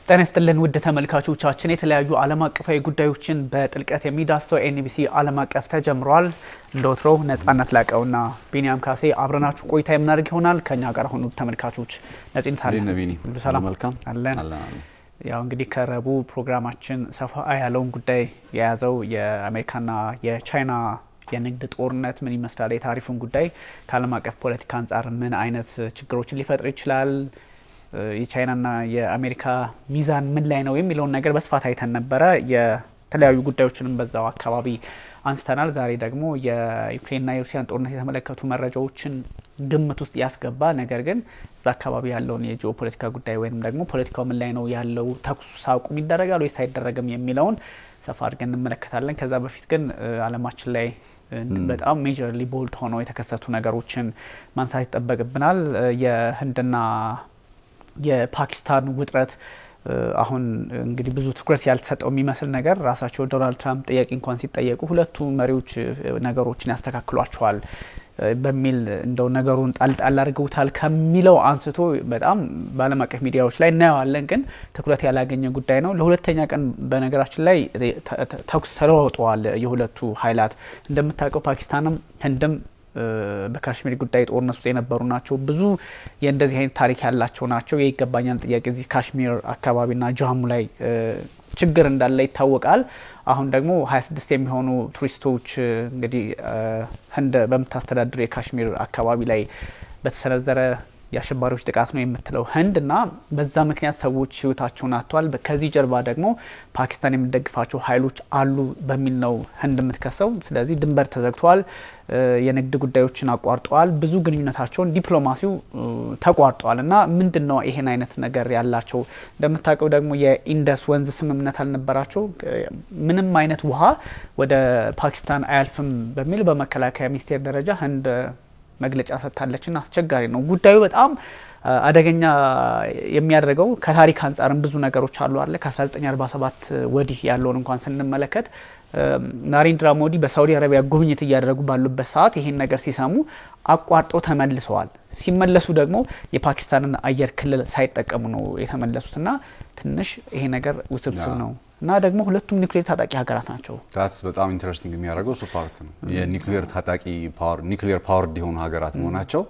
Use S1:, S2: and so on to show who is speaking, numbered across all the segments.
S1: ጤና ይስጥልን ውድ ተመልካቾቻችን የተለያዩ ዓለም አቀፋዊ ጉዳዮችን በጥልቀት የሚዳስሰው ኤንቢሲ ዓለም አቀፍ ተጀምሯል። እንደወትሮው ነጻነት ላቀውና ቢኒያም ካሴ አብረናችሁ ቆይታ የምናደርግ ይሆናል። ከኛ ጋር ሆኑ ተመልካቾች ነጽን ታዲያ
S2: ሰላም መልካም
S1: አለን። ያው እንግዲህ ከረቡ ፕሮግራማችን ሰፋ ያለውን ጉዳይ የያዘው የአሜሪካና የቻይና የንግድ ጦርነት ምን ይመስላል፣ የታሪፉን ጉዳይ ከዓለም አቀፍ ፖለቲካ አንፃር ምን አይነት ችግሮችን ሊፈጥር ይችላል፣ የቻይናና የአሜሪካ ሚዛን ምን ላይ ነው የሚለውን ነገር በስፋት አይተን ነበር። የተለያዩ ጉዳዮችንም በዛው አካባቢ አንስተናል። ዛሬ ደግሞ የዩክሬንና የሩሲያን ጦርነት የተመለከቱ መረጃዎችን ግምት ውስጥ ያስገባ ነገር ግን እዛ አካባቢ ያለውን የጂኦፖለቲካ ጉዳይ ወይንም ደግሞ ፖለቲካው ምን ላይ ነው ያለው፣ ተኩስ አቁም ይደረጋል ወይስ አይደረግም የሚለውን ሰፋ አድርገን እንመለከታለን። ከዛ በፊት ግን ዓለማችን ላይ በጣም ሜጀርሊ ቦልድ ሆነው የተከሰቱ ነገሮችን ማንሳት ይጠበቅብናል። የህንድና የፓኪስታን ውጥረት አሁን እንግዲህ ብዙ ትኩረት ያልተሰጠው የሚመስል ነገር ራሳቸው ዶናልድ ትራምፕ ጥያቄ እንኳን ሲጠየቁ ሁለቱ መሪዎች ነገሮችን ያስተካክሏቸዋል በሚል እንደው ነገሩን ጣልጣል አድርገውታል ከሚለው አንስቶ በጣም በዓለም አቀፍ ሚዲያዎች ላይ እናያለን። ግን ትኩረት ያላገኘ ጉዳይ ነው። ለሁለተኛ ቀን በነገራችን ላይ ተኩስ ተለዋውጠዋል የሁለቱ ኃይላት። እንደምታውቀው ፓኪስታንም ህንድም በካሽሚር ጉዳይ ጦርነት ውስጥ የነበሩ ናቸው። ብዙ የእንደዚህ አይነት ታሪክ ያላቸው ናቸው። የይገባኛል ጥያቄ እዚህ ካሽሚር አካባቢና ጃሙ ላይ ችግር እንዳለ ይታወቃል። አሁን ደግሞ 26 የሚሆኑ ቱሪስቶች እንግዲህ ህንድ በመታስተዳድር የካሽሚር አካባቢ ላይ በተሰነዘረ የአሸባሪዎች ጥቃት ነው የምትለው ህንድና በዛ ምክንያት ሰዎች ህይወታቸውን አጥተዋል። ከዚህ ጀርባ ደግሞ ፓኪስታን የሚደግፋቸው ኃይሎች አሉ በሚል ነው ህንድ የምትከሰው። ስለዚህ ድንበር ተዘግቷል፣ የንግድ ጉዳዮችን አቋርጠዋል፣ ብዙ ግንኙነታቸውን ዲፕሎማሲው ተቋርጧል። እና ምንድነው ይሄን አይነት ነገር ያላቸው? እንደምታውቀው ደግሞ የኢንደስ ወንዝ ስምምነት አልነበራቸው። ምንም አይነት ውሃ ወደ ፓኪስታን አያልፍም በሚል በመከላከያ ሚኒስቴር ደረጃ ህንድ መግለጫ ሰጥታለችና አስቸጋሪ ነው ጉዳዩ። በጣም አደገኛ የሚያደርገው ከታሪክ አንፃርም ብዙ ነገሮች አሉ አለ። ከ1947 ወዲህ ያለውን እንኳን ስንመለከት ናሬንድራ ሞዲ በሳውዲ አረቢያ ጉብኝት እያደረጉ ባሉበት ሰዓት ይሄን ነገር ሲሰሙ አቋርጠው ተመልሰዋል። ሲመለሱ ደግሞ የፓኪስታንን አየር ክልል ሳይጠቀሙ ነው የተመለሱትና ትንሽ ይሄ ነገር ውስብስብ ነው። እና ደግሞ ሁለቱም ኒውክሌር ታጣቂ ሀገራት ናቸው።
S2: ታስ በጣም ኢንተረስቲንግ የሚያደርገው እሱ ፓርት ነው። የኒውክሌር ታጣቂ ፓወር ኒውክሌር ፓወር ዲሆኑ ሀገራት መሆናቸው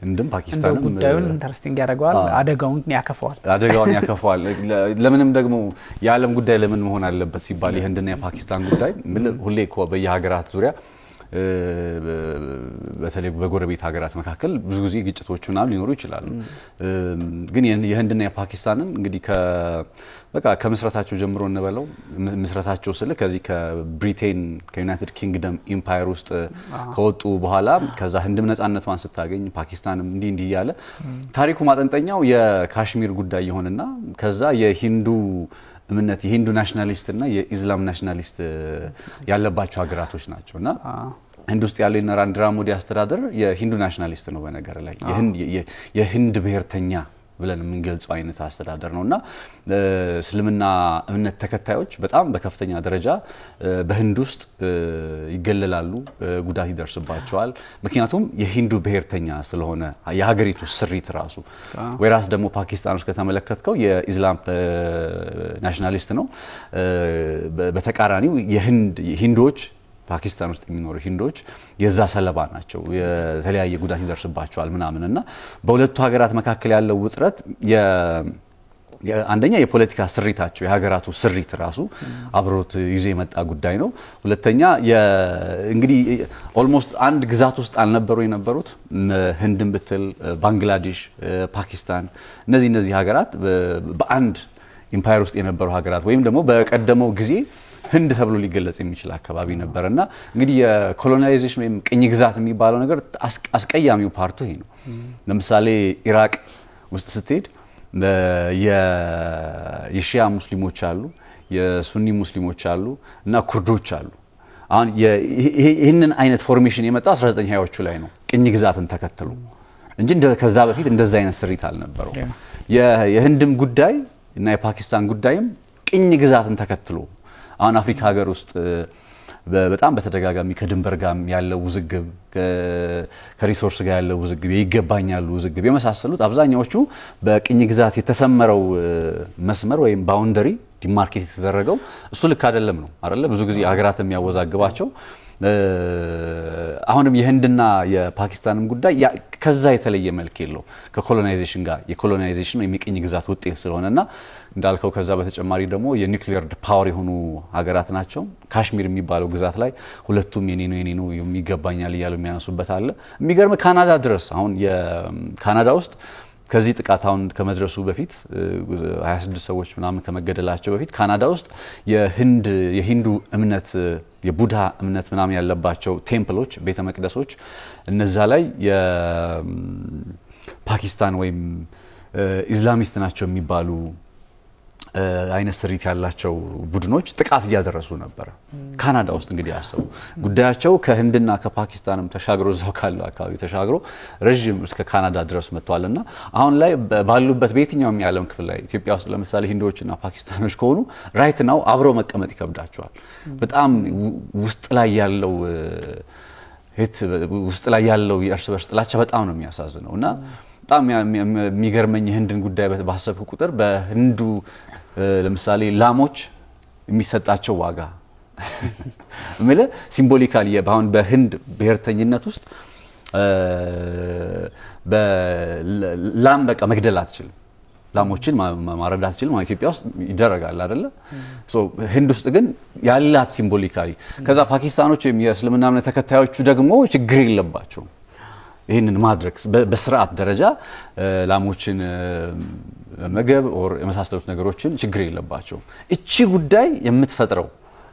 S2: እንደም ፓኪስታንም
S1: ጉዳዩን ኢንተረስቲንግ ያደርገዋል፣ አደጋውን ያከፋዋል። ለምንም ደግሞ የዓለም ጉዳይ ለምን መሆን አለበት ሲባል የህንድና የፓኪስታን ጉዳይ ሁሌ እኮ በየሀገራት ዙሪያ በተለይ በጎረቤት ሀገራት መካከል ብዙ ጊዜ ግጭቶችና ሊኖሩ ይችላሉ። ግን የህንድና የፓኪስታንን እንግዲህ ከመስራታቸው ጀምሮ እንበለው መስራታቸው ስለ ከዚህ ከብሪቴን ከዩናይትድ ኪንግደም ኢምፓየር ውስጥ ከወጡ በኋላ ከዛ ህንድም ነጻነቷን ስታገኝ ፓኪስታንም እንዲህ ያለ ታሪኩ ማጠንጠኛው የካሽሚር ጉዳይ ይሆንና ከዛ የሂንዱ እምነት የሂንዱ ናሽናሊስት እና የኢስላም ናሽናሊስት ያለባቸው ሀገራቶች ናቸውና ህንድ ውስጥ ያለው የናሬንድራ ሞዲ አስተዳደር የሂንዱ ናሽናሊስት ነው። በነገር ላይ የሂንድ ብሔርተኛ ብለን የምንገልጸው አይነት አስተዳደር ነውና እስልምና እምነት ተከታዮች በጣም በከፍተኛ ደረጃ በህንድ ውስጥ ይገለላሉ፣ ጉዳት ይደርስባቸዋል። ምክንያቱም የሂንዱ ብሔርተኛ ስለሆነ የሀገሪቱ ስሪት ራሱ ወይራስ ደግሞ ፓኪስታን ውስጥ ከተመለከተው የኢስላም ናሽናሊስት ነው። በተቃራኒው የሂንዶች ፓኪስታን ውስጥ የሚኖሩ ሂንዶች የዛ ሰለባ ናቸው። የተለያየ ጉዳት ይደርስባቸዋል ምናምንና በሁለቱ ሀገራት መካከል ያለው ውጥረት አንደኛ የፖለቲካ ስሪታቸው የሀገራቱ ስሪት ራሱ አብሮት ይዞ የመጣ ጉዳይ ነው። ሁለተኛ እንግዲህ ኦልሞስት አንድ ግዛት ውስጥ አልነበሩ የነበሩት ህንድም ብትል ባንግላዴሽ፣ ፓኪስታን እነዚህ ሀገራት በአንድ ኢምፓየር ውስጥ የነበሩ ሀገራት ወይም ደግሞ በቀደመው ጊዜ ህንድ ተብሎ ሊገለጽ የሚችል አካባቢ ነበርና እንግዲህ የኮሎናይዜሽን ወይም ቅኝ ግዛት የሚባለው ነገር አስቀያሚው ፓርቱ ይሄ ነው። ለምሳሌ ኢራቅ ውስጥ ስትሄድ የሺያ ሙስሊሞች አሉ፣ የሱኒ ሙስሊሞች አሉ እና ኩርዶች አሉ። አሁን ይሄንን አይነት ፎርሜሽን የመጣው 1920ዎቹ ላይ ነው ቅኝ ግዛትን ተከትሎ እንጂ ከዛ በፊት እንደዛ አይነት ስሪት አልነበረው። የህንድም ጉዳይ እና የፓኪስታን ጉዳይም ቅኝ ግዛትን ተከትሎ አሁን አፍሪካ ሀገር ውስጥ
S2: በጣም በተደጋጋሚ ከድንበር ጋር ያለው ውዝግብ ከሪሶርስ ጋር ያለው ውዝግብ ይገባኛል ውዝግብ የመሳሰሉት አብዛኛዎቹ በቅኝ ግዛት የተሰመረው መስመር ወይም ባውንደሪ ዲማርኬት የተደረገው እሱ ልክ አይደለም ነው አይደለ ብዙ ጊዜ ሀገራት የሚያወዛግባቸው አሁንም የህንድና የፓኪስታንም ጉዳይ ከዛ የተለየ መልክ የለው ከኮሎናይዜሽን ጋር የኮሎናይዜሽን ወይም የቅኝ ግዛት ውጤት ስለሆነና እንዳልከው ከዛ በተጨማሪ ደግሞ የኒውክሊየር ፓወር የሆኑ ሀገራት ናቸው ካሽሚር የሚባለው ግዛት ላይ ሁለቱም የኔ ነው የሚገባኛል ይያሉ የሚያነሱበት አለ የሚገርም ካናዳ ድረስ አሁን የካናዳ ውስጥ ከዚህ ጥቃት አሁን ከመድረሱ በፊት 26 ሰዎች ምናምን ከመገደላቸው በፊት ካናዳ ውስጥ የሂንዱ እምነት የቡድሃ እምነት ምናምን ያለባቸው ቴምፕሎች ቤተ መቅደሶች እነዛ ላይ የፓኪስታን ወይም ኢስላሚስት ናቸው የሚባሉ አይነት ስሪት ያላቸው ቡድኖች ጥቃት እያደረሱ ነበር ካናዳ ውስጥ እንግዲህ ያሰው ጉዳያቸው ከህንድና ከፓኪስታንም ተሻግሮ ዘው ካለው አካባቢ ተሻግሮ ረጅም እስከ ካናዳ ድረስ መጥቷልና አሁን ላይ ባሉበት በየትኛውም የዓለም ክፍል ላይ ኢትዮጵያ ውስጥ ለምሳሌ ሂንዶችና ፓኪስታኖች ከሆኑ ራይት ናው አብሮ መቀመጥ ይከብዳቸዋል በጣም ውስጥ ላይ ያለው የእርስ በርስ ጥላቻ በጣም ነው የሚያሳዝነውና በጣም የሚገርመኝ ህንድን ጉዳይ ባሰብኩ ቁጥር በህንዱ ለምሳሌ ላሞች የሚሰጣቸው ዋጋ ማለት ሲምቦሊካሊ ባሁን በህንድ ብሔርተኝነት ውስጥ በላም በቃ መግደል አትችልም ላሞችን ማረድ አትችልም ኢትዮጵያ ውስጥ ይደረጋል አይደለ ሶ ህንድ ውስጥ ግን ያላት ሲምቦሊካሊ ከዛ ፓኪስታኖች የእስልምና እምነት ተከታዮቹ ደግሞ ችግር የለባቸው ይሄንን ማድረግ በስርዓት ደረጃ ላሞችን መገብ ኦር የመሳሰሉት ነገሮችን ችግር የለባቸው እቺ ጉዳይ የምትፈጥረው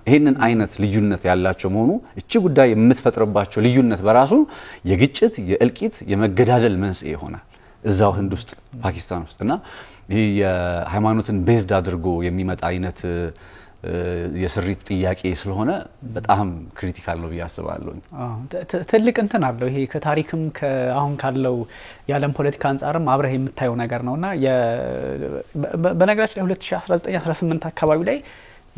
S2: ይሄንን አይነት ልዩነት ያላቸው መሆኑ እቺ ጉዳይ የምትፈጥርባቸው ልዩነት በራሱ የግጭት የእልቂት የመገዳደል መንስኤ ይሆናል እዛው ህንድ ውስጥ ፓኪስታን ውስጥና ይሄ የሃይማኖትን ቤዝድ አድርጎ የሚመጣ አይነት የስሪት ጥያቄ ስለሆነ በጣም ክሪቲካል ነው ያስባለሁ
S1: ትልቅ እንትን አለው ይሄ ከታሪክም ከአሁን ካለው የዓለም ፖለቲካ አንፃርም አብረህ የምታየው ነገር ነውና በነገራችን ላይ 2019-18 አካባቢ ላይ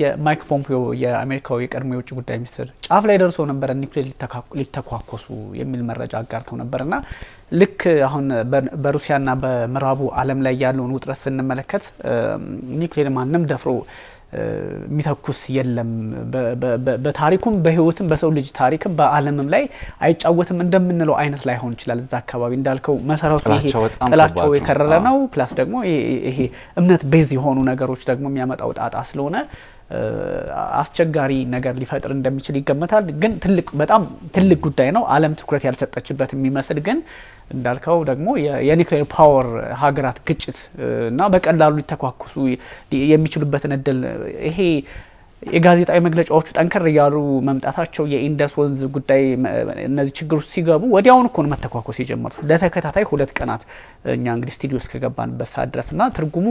S1: የማይክ ፖምፒዮ የአሜሪካው የቀድሞ የውጭ ጉዳይ ሚኒስትር ጫፍ ላይ ደርሶ ነበር ኒውክሌር ሊተኳኮሱ የሚል መረጃ አጋርተው ነበርና ልክ አሁን በሩሲያና በምዕራቡ ዓለም ላይ ያለውን ውጥረት ስንመለከት ኒውክሌር ማንም ደፍሮ ሚተኩስ የለም በታሪኩም በህይወትም በሰው ልጅ ታሪክም በዓለምም ላይ አይጫወትም እንደምንለው አይነት ላይ ሆን ይችላል እዛ አካባቢ እንዳልከው መሰረቱ ይሄ ጥላቻው የከረረ ነው ፕላስ ደግሞ ይሄ እምነት ቤዝ የሆኑ ነገሮች ደግሞ የሚያመጣው ጣጣ ስለሆነ አስቸጋሪ ነገር ሊፈጥር እንደሚችል ይገመታል ግን በጣም ትልቅ ጉዳይ ነው ዓለም ትኩረት ያልሰጠችበት የሚመስል ግን እንዳልከው ደግሞ የኒውክሌር ፓወር ሀገራት ግጭት እና በቀላሉ ሊተኳኩሱ የሚችሉበትን እድል ይሄ የጋዜጣዊ መግለጫዎቹ ጠንከር ያሉ መምጣታቸው የኢንደስ ወንዝ ጉዳይ እነዚህ ችግሮች ሲገቡ ወዲያውኑ እኮ ነው መተኳኮስ የጀመሩት ለተከታታይ 2 ቀናት እኛ እንግዲህ ስቱዲዮ እስከገባንበት ሰዓት ድረስና ትርጉሙ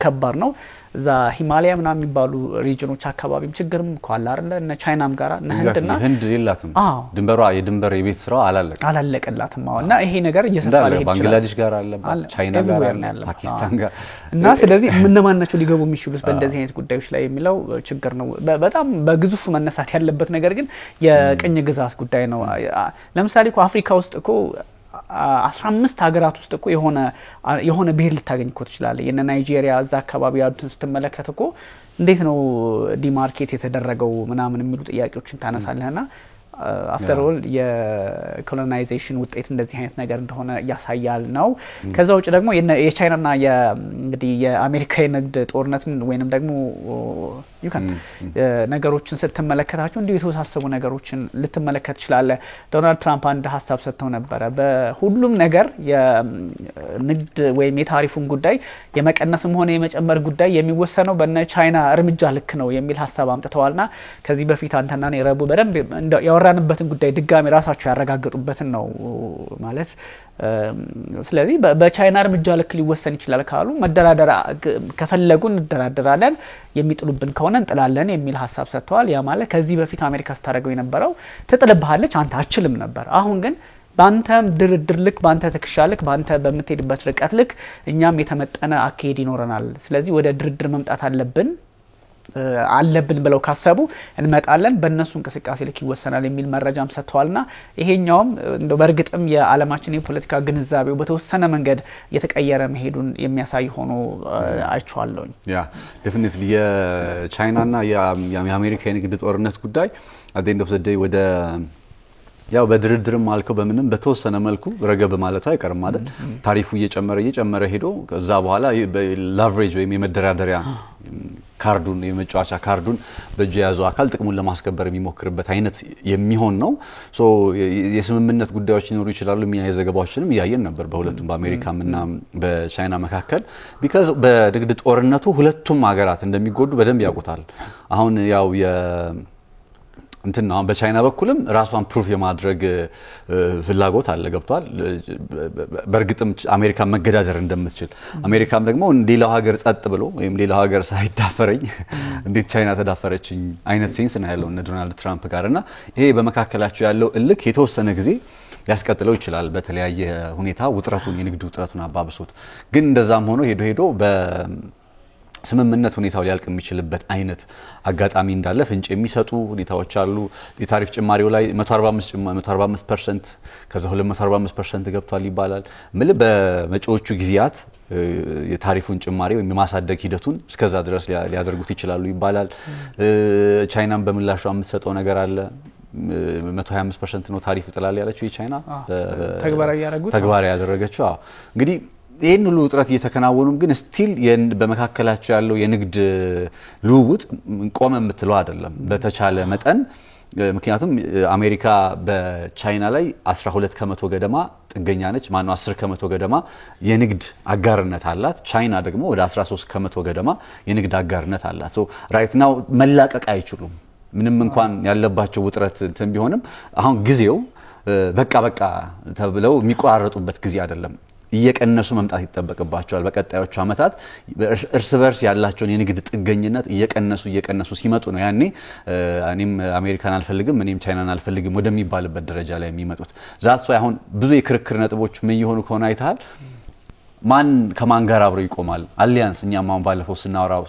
S1: ከባድ ነው እዛ ሂማላያ ምናምን የሚባሉ ሪጅኖች አካባቢም ችግርም ኳላ አይደለ እነ ቻይናም ጋራ እነ ህንድ የላትም የድንበር የቤት ስራው አላለቀላትም እና ይሄ ነገር እየሰፋለ ይችላል
S2: ባንግላዴሽ ጋር አለ ቻይና ጋር አለ ፓኪስታን ጋር
S1: እና ስለዚህ ምንማናቸው ሊገቡ የሚችሉት በእንደዚህ አይነት ጉዳዮች ላይ የሚለው ችግር ነው በጣም በግዙፍ መነሳት ያለበት ነገር ግን የቅኝ ግዛት ጉዳይ ነው ለምሳሌ አፍሪካ ውስጥ እኮ 15 ሀገራት ውስጥ እኮ የሆነ ብሄር ልታገኝ እኮ ትችላለህ የነ ናይጄሪያ እዛ አካባቢ ያሉትን ስትመለከት እኮ እንዴት ነው ዲማርኬት የተደረገው ምናምን የሚሉ ጥያቄዎችን ታነሳለህና after all የኮሎናይዜሽን ውጤት እንደዚህ አይነት ነገር እንደሆነ ያሳያል ነው ከዛው ውጭ ደግሞ የቻይናና እንግዲህ የአሜሪካ የንግድ ጦርነትን ወይንም ደግሞ ነገሮችን ስትመለከታቸው እንዲሁ የተወሳሰቡ ነገሮችን ልትመለከት ይችላል ዶናልድ ትራምፕ አንድ ሐሳብ ሰጥተው ነበር በሁሉም ነገር የንግድ ወይም የታሪፉን ጉዳይ የመቀነስም ሆነ የመጨመር ጉዳይ የሚወሰነው በእነ ቻይና እርምጃ ልክ ነው የሚል ሐሳብ አምጥተዋልና ከዚህ በፊት አንተና እኔ ረቡ በደንብ ያወራንበትን ጉዳይ ድጋሚ ራሳቸው ያረጋግጡበትን ነው ማለት ስለዚህ በቻይና እርምጃ ልክ ሊወሰን ይችላል ካሉ መደራደር ከፈለጉ እንደራደራለን የሚጥሉብን ከሆነ እንጥላለን የሚል ሐሳብ ሰጥተዋል ያ ማለት ከዚህ በፊት አሜሪካ ስታደርገው የነበረው ትጥልብሃለች አንተ አችልም ነበር አሁን ግን ባንተም ድርድር ልክ ባንተ ተከሻልክ ባንተ በመትሄድበት ርቀት ልክ እኛም የተመጠነ አካሄድ ይኖረናል ስለዚህ ወደ ድርድር መምጣት አለብን አለብን ብለው ካሰቡ እንመጣለን በእነሱ እንቅስቃሴ ልክ ይወሰናል የሚል መረጃም ሰጥተዋልና ይሄኛውም እንደው በርግጥም የዓለማችን የፖለቲካ ግንዛቤው በተወሰነ መንገድ የተቀየረ መሄዱን የሚያሳይ ሆኖ አይቻለሁ።
S2: ያ ዴፊኒትሊ የቻይናና የአሜሪካ የንግድ ጦርነት ጉዳይ at the end of the day ወደ ያው በድርድርም አልከው በምንም በተወሰነ መልኩ ረገብ ማለቱ አይቀርም አይደል? ታሪፉ እየጨመረ ሄዶ ከዛ በኋላ ላቨሬጅ ወይም የመደራደሪያ ካርዱን የመጫወቻ ካርዱን በእጁ ያዘው አካል ጥቅሙን ለማስከበር የሚሞክርበት አይነት የሚሆን ነው። ሶ የስምምነት ጉዳዮች ሊኖሩ ይችላሉ። የሚያየ ዘገባዎችንም ያየን ነበር በሁለቱም በአሜሪካና በቻይና መካከል because በንግድ ጦርነቱ ሁለቱም ሀገራት እንደሚጎዱ በደንብ ያውቁታል። አሁን ያው እንትና በቻይና በኩልም ራሷን ፕሩፍ የማድረግ ፍላጎት አለ ገብቷል። በርግጥም አሜሪካ መገዳደር እንደምትችል አሜሪካም ደግሞ ሌላው ሀገር ጸጥ ብሎ ወይም ሌላው ሀገር ሳይዳፈረኝ እንዴት ቻይና ተዳፈረችኝ አይነት ሴንስ ነው ያለው እነ ዶናልድ ትራምፕ ጋርና ይሄ በመካከላቸው ያለው እልክ የተወሰነ ጊዜ ያስቀጥለው ይችላል። በተለያየ ሁኔታ ውጥረቱን የንግድ ውጥረቱን አባብሶት ግን እንደዛም ሆኖ ሄዶ ስምምነት ሁኔታው ሊያልቅ የሚችልበት አይነት አጋጣሚ እንዳለ ፍንጭ የሚሰጡ ሁኔታዎች አሉ። የታሪፍ ጭማሪው ላይ 145% ከዛ 245% ገብቷል ይባላል። በመጪዎቹ ጊዜያት የታሪፉን ጭማሪ ወይም የማሳደግ ሂደቱን እስከዛ ድረስ ሊያደርጉት ይችላሉ ይባላል። ቻይናም በምላሹ የምትሰጠው ነገር አለ 125% ነው ታሪፍ ጥላል ያለችው የቻይና ተግባራዊ ያደረገችው። እንግዲህ ይሄን ሁሉ ውጥረት እየተከናወኑም ግን ስቲል በመካከላቸው ያለው የንግድ ልውውጥ ቆመ የምትለው አይደለም በተቻለ መጠን። ምክንያቱም አሜሪካ በቻይና ላይ 12% ገደማ ጥገኛ ነች። ማነው 10% ገደማ የንግድ አጋርነት አላት። ቻይና ደግሞ ወደ 13% ገደማ የንግድ አጋርነት አላት። ሶ ራይት ናው መላቀቅ አይችሉም። ምንም እንኳን ያለባቸው ውጥረት እንትን ቢሆንም አሁን ጊዜው በቃ ተብለው የሚቆራረጡበት ጊዜ አይደለም። እየቀነሱ መምጣት ይተበቀባቸዋል። በቀጣዮቹ አመታት እርስ በርስ ያላቸውን የንግድ ጥገኝነት እየቀነሱ ሲመጡ ነው ያኔ እኔም አሜሪካን አልፈልግም እኔም ቻይናን አልፈልግም ወደሚባልበት ደረጃ ላይ የሚመጡት። ዛትስ ዋይ አሁን ብዙ የክርክር ነጥቦች ምን ይሆኑ ከሆነ አይተሃል። ማን ከማን ጋር አብሮ ይቆማል? አሊያንስ እኛም አሁን ባለፈው ስናወራው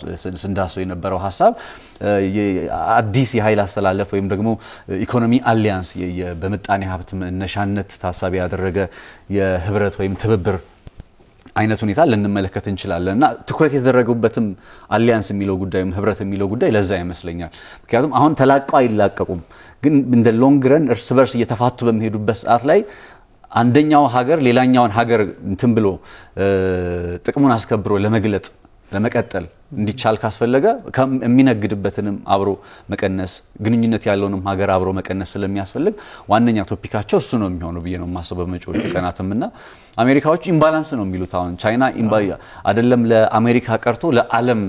S2: ስንዳሰው የነበረው ሐሳብ አዲስ የኃይል አስተላለፍ ወይም ደግሞ ኢኮኖሚ አሊያንስ በመጣኔ ሀብት መነሻነት ታሳቢ ያደረገ የህብረት ወይም ትብብር አይነት ሁኔታ ልንመለከት እንችላለንና ትኩረት የተደረገበትም አሊያንስ የሚለው ጉዳይም ህብረት የሚለው ጉዳይ ለዛ ይመስለኛል። ምክንያቱም አሁን ተላቀው አይላቀቁም ግን እንደ ሎንግ ረን እርስ በርስ እየተፋቱ በመሄዱበት ሰዓት ላይ አንደኛው ሀገር ሌላኛውን ሀገር እንትን ብሎ ጥቅሙን አስከብሮ ለመግለጥ ለመቀጠል እንዲቻል ካስፈለገ የሚነግድበትንም አብሮ መቀነስ ግንኙነት ያለውንም ሀገር አብሮ መቀነስ ስለሚያስፈልግ ዋነኛ ቶፒካቸው እሱ ነው የሚሆነው ብዬ ነው ማሰበው በመጪዎቹ ቀናትምና አሜሪካዎች ኢምባላንስ ነው የሚሉት። አሁን ቻይና አይደለም ለአሜሪካ ቀርቶ ለዓለም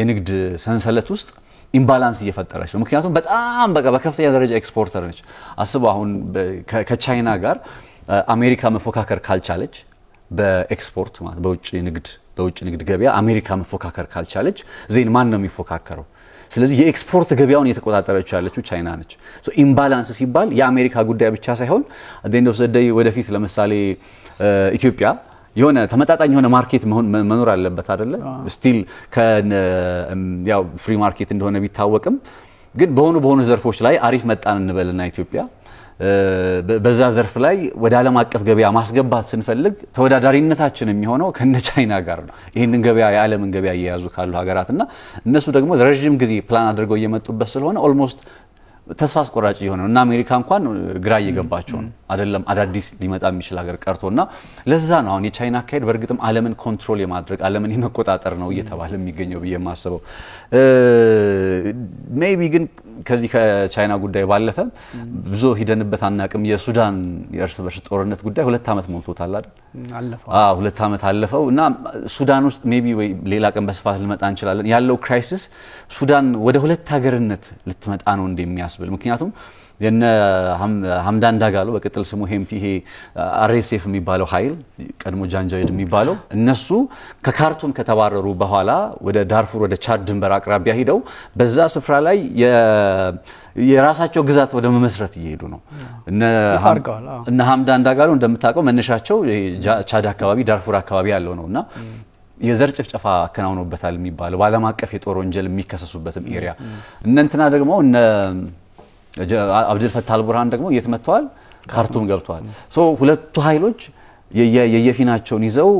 S2: የንግድ ሰንሰለት ውስጥ ኢምባላንስ እየፈጠረች ነው። ምክንያቱም በጣም በከፍተኛ ደረጃ ኤክስፖርተር ነች። አስቡ አሁን ከቻይና ጋር አሜሪካ መፎካከር ካልቻለች በኤክስፖርት ማለት በውጭ ንግድ ገበያ አሜሪካ መፎካከር ካልቻለች ዜን ማን ነው የሚፎካከረው? ስለዚህ የኤክስፖርት ገበያውን እየተቆጣጠረች ያለችው ቻይና ነች። ሶ ኢምባላንስ ሲባል የአሜሪካ ጉዳይ ብቻ ሳይሆን አደንዶ ሰደይ ወደፊት ለምሳሌ ኢትዮጵያ የሆነ ተመጣጣኝ የሆነ ማርኬት መኖር አለበት አይደለ? ስቲል ያው ፍሪ ማርኬት እንደሆነ ቢታወቅም ግን በሆኑ ዘርፎች ላይ አሪፍ መጣን እንበልና ኢትዮጵያ በዛ ዘርፍ ላይ ወደ ዓለም አቀፍ ገበያ ማስገባት ስንፈልግ ተወዳዳሪነታችን የሚሆነው ከነ ቻይና ጋር ነው። ይሄንን ገበያ የዓለምን ገበያ እየያዙ ካሉ ሀገራትና እነሱ ደግሞ ለረጅም ጊዜ ፕላን አድርገው እየመጡበት ስለሆነ ኦልሞስት ተስፋ አስቆራጭ የሆነ እና አሜሪካ እንኳን ግራ እየገባቸው ነው አይደለም አዳዲስ ሊመጣ የሚችል ሀገር ቀርቶና ለዛ ነው አሁን የቻይና አካሄድ በርግጥም ዓለምን ኮንትሮል የማድረግ ዓለምን የመቆጣጠር ነው እየተባለ የሚገኘው ብዬ ማስበው። ሜቢ ግን ከዚህ ከቻይና ጉዳይ ባለፈ ብዙ ሂደንበት አናቅም። የሱዳን የእርስ በርስ ጦርነት ጉዳይ 2 አመት ሞልቶታል አይደል? አለፈው 2 አመት አለፈው እና ሱዳን ውስጥ ሜቢ ወይ ሌላ ቀን በስፋት ልመጣ እንችላለን ያለው ክራይሲስ ሱዳን ወደ ሁለት ሀገርነት ልትመጣ ነው እንደሚያስብል። ምክንያቱም የነ ሐምዳን ዳጋሎ በቅጥል ስሙ ሄምቲ ይሄ አርኤስኤፍ የሚባለው ኃይል ቀድሞ ጃንጃዊድ የሚባለው እነሱ ከካርቱም ከተባረሩ በኋላ ወደ ዳርፉር ወደ ቻድ ድንበር አቅራቢያ ሄደው በዛ ስፍራ ላይ የራሳቸው ግዛት ወደ መመስረት እየሄዱ ነው። እነ ሐምዳን ዳጋሎ እንደምታውቀው መነሻቸው ቻድ አካባቢ ዳርፉር አካባቢ ያለው ነውና የዘር ጭፍጨፋ አከናውኖበታል የሚባለው በዓለም አቀፍ የጦር ወንጀል የሚከሰሱበትም ኤሪያ እነንትና ደግሞ እነ አብዱል ፈታህ አልቡርሃን ደግሞ የትመጣዋል ካርቱም ገብቷል ሶ ሁለቱ ኃይሎች የየፊናቸውን ይዘው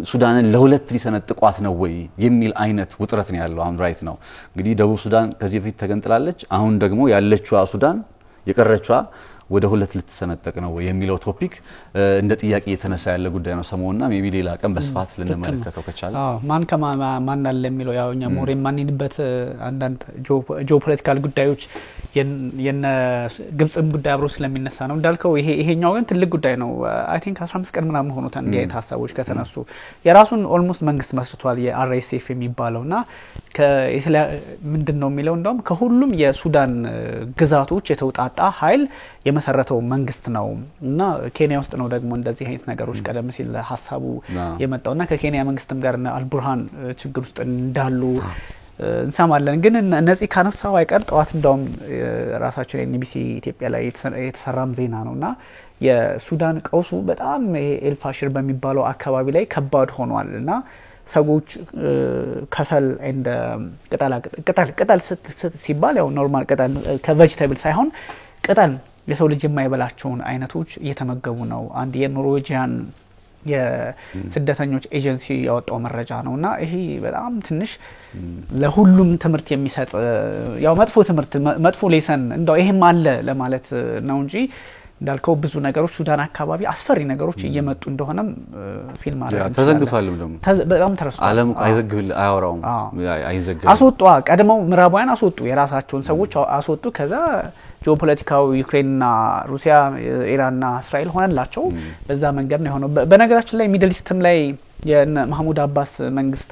S2: ሱዳንን ለሁለት ሊሰነጥቋት ነው ወይ የሚል አይነት ውጥረት ነው ያለው አሁን ራይት ነው እንግዲህ ደቡብ ሱዳን ከዚህ በፊት ተገንጥላለች አሁን ደግሞ ያለችው ሱዳን የቀረችው ወደ ሁለት ልትሰነጠቅ ነው ወይ የሚለው ቶፒክ እንደ ጥያቄ የተነሳ ያለ ጉዳይ ነው ሰሞኑና ሜቢ ሌላ ቀን በስፋት ልንመለከተው ከቻለ
S1: ማን ከማን አለ የሚለው ያውኛ ሞሬ ማንንበት አንዳንድ ጂኦፖለቲካል ጉዳዮች የነ ግብጽም ጉዳይ አብሮ ስለሚነሳ ነው እንዳልከው ይሄኛው ግን ትልቅ ጉዳይ ነው አይ ቲንክ 15 ቀን ምናምን ሆኖታል እንዲህ አይነት ሐሳቦች ከተነሱ የራሱን ኦልሞስት መንግስት መስርቷል የአርኤስኤፍ የሚባለውና ምንድነው የሚለው እንደውም ከሁሉም የሱዳን ግዛቶች የተውጣጣ ኃይል የመሰረተው መንግስት ነው እና ኬንያ ውስጥ ነው ደግሞ እንደዚህ አይነት ነገሮች ቀደም ሲል ሐሳቡ የመጣውና ከኬንያ መንግስትም ጋር አልቡርሃን ችግር ውስጥ እንዳሉ እንሰማለን ግን እነዚህ ካነሳው አይቀር ጧት እንደውም ራሳችን ኤንቢሲ ኢትዮጵያ ላይ የተሰራም ዜና ነውና የሱዳን ቀውሱ በጣም ኤልፋሽር በሚባለው አካባቢ ላይ ከባድ ሆኗልና ሰዎች ከሰል እንደ ቅጠል ሲባል ያው ኖርማል ቅጠል ከቬጂቴብል ሳይሆን ቅጠል የሰው ልጅ የማይበላቸውን አይነቶች እየተመገቡ ነው አንድ የኖርዌጂያን የስደተኞች ኤጀንሲ ያወጣው መረጃ ነውና ይሄ በጣም ትንሽ ለሁሉም ትምርት የሚሰጥ ያው መጥፎ ሌሰን እንደው ይሄም አለ ለማለት ነው እንጂ እንዳልከው ብዙ ነገሮች ሱዳን አካባቢ አስፈሪ ነገሮች እየመጡ እንደሆነም ፊልም አረጋግጧል
S2: ተዘግቷልም ደግሞ
S1: በጣም ተረስቷል
S2: ዓለም አይዘግብል አያወራውም አይዘግብል
S1: አስወጡ ቀድመው ምዕራባውያን አስወጡ የራሳቸውን ሰዎች አስወጡ ከዛ ጂኦፖለቲካው ዩክሬንና ሩሲያ ኢራንና እስራኤል ሆነላቸው በዛ መንገድ ነው የሆነው በነገራችን ላይ ሚድል ኢስትም ላይ የመሐሙድ አባስ መንግስት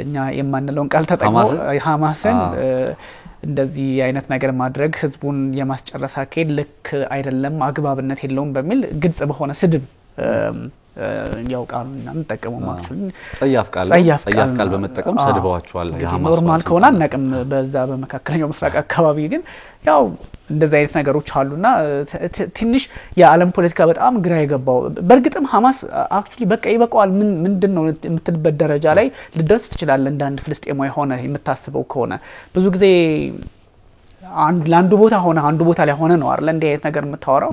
S1: እኛ የማንለውን ቃል ተጠቅሞ ሐማስን እንደዚህ አይነት ነገር ማድረግ ህዝቡን የማስጨረስ አካሄድ ልክ አይደለም አግባብነት የለውም በሚል ግልጽ በሆነ ስድብ ያው ቃሉን እንጠቀመው ማክሱን
S2: ጸያፍ ቃል በመጠቀም ሰድባዋቸዋል
S1: የሐማስ ኖርማል ከሆነ አናቅም በዛ በመካከለኛው ምስራቅ አካባቢ ግን ያው እንደዚህ አይነት ነገሮች አሉና ትንሽ የዓለም ፖለቲካ በጣም ግራ ይገባው በርግጥም ሐማስ አክቹሊ በቃ ይበቃዋል ምንድነው የምትልበት ደረጃ ላይ ልደርስ ትችላል እንደ አንድ ፍልስጤማዊ ሆነ የምታስበው ከሆነ ብዙ ጊዜ አንዱ ቦታ ላይ ሆነ ነው አይደል እንዴ አይነት ነገር የምታወራው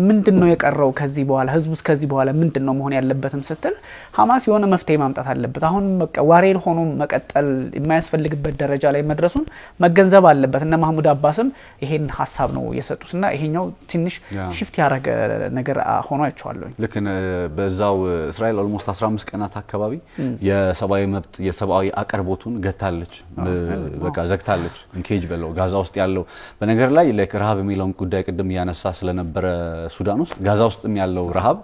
S1: ምንድነው የቀረው ከዚህ በኋላ ህዝቡስ ከዚህ በኋላ ምንድነው መሆን ያለበትም ስትል ሐማስ የሆነ መፍትሄ ማምጣት አለበት አሁን በቃ ዋሬል ሆኖ መቀጠል የማያስፈልግበት ደረጃ ላይ መድረሱን መገንዘብ አለበት እና መሐሙድ አባስም ይሄን ሐሳብ ነው የሰጡትና ይሄኛው ትንሽ ሽፍት ያረገ ነገር ሆኖ አይቻለሁ
S2: ልክ በዛው እስራኤል ኦልሞስት 15 ቀናት አካባቢ የሰብአዊ አቅርቦቱን ገታለች በቃ ዘግታለች እንኬጅ በለው ጋዛ ውስጥ ያለው በነገር ላይ ለክራብ የሚለውን ጉዳይ ቅድም ያነሳ ስለነበረ ሱዳን ውስጥ ጋዛ ውስጥም ያለው ረሃብ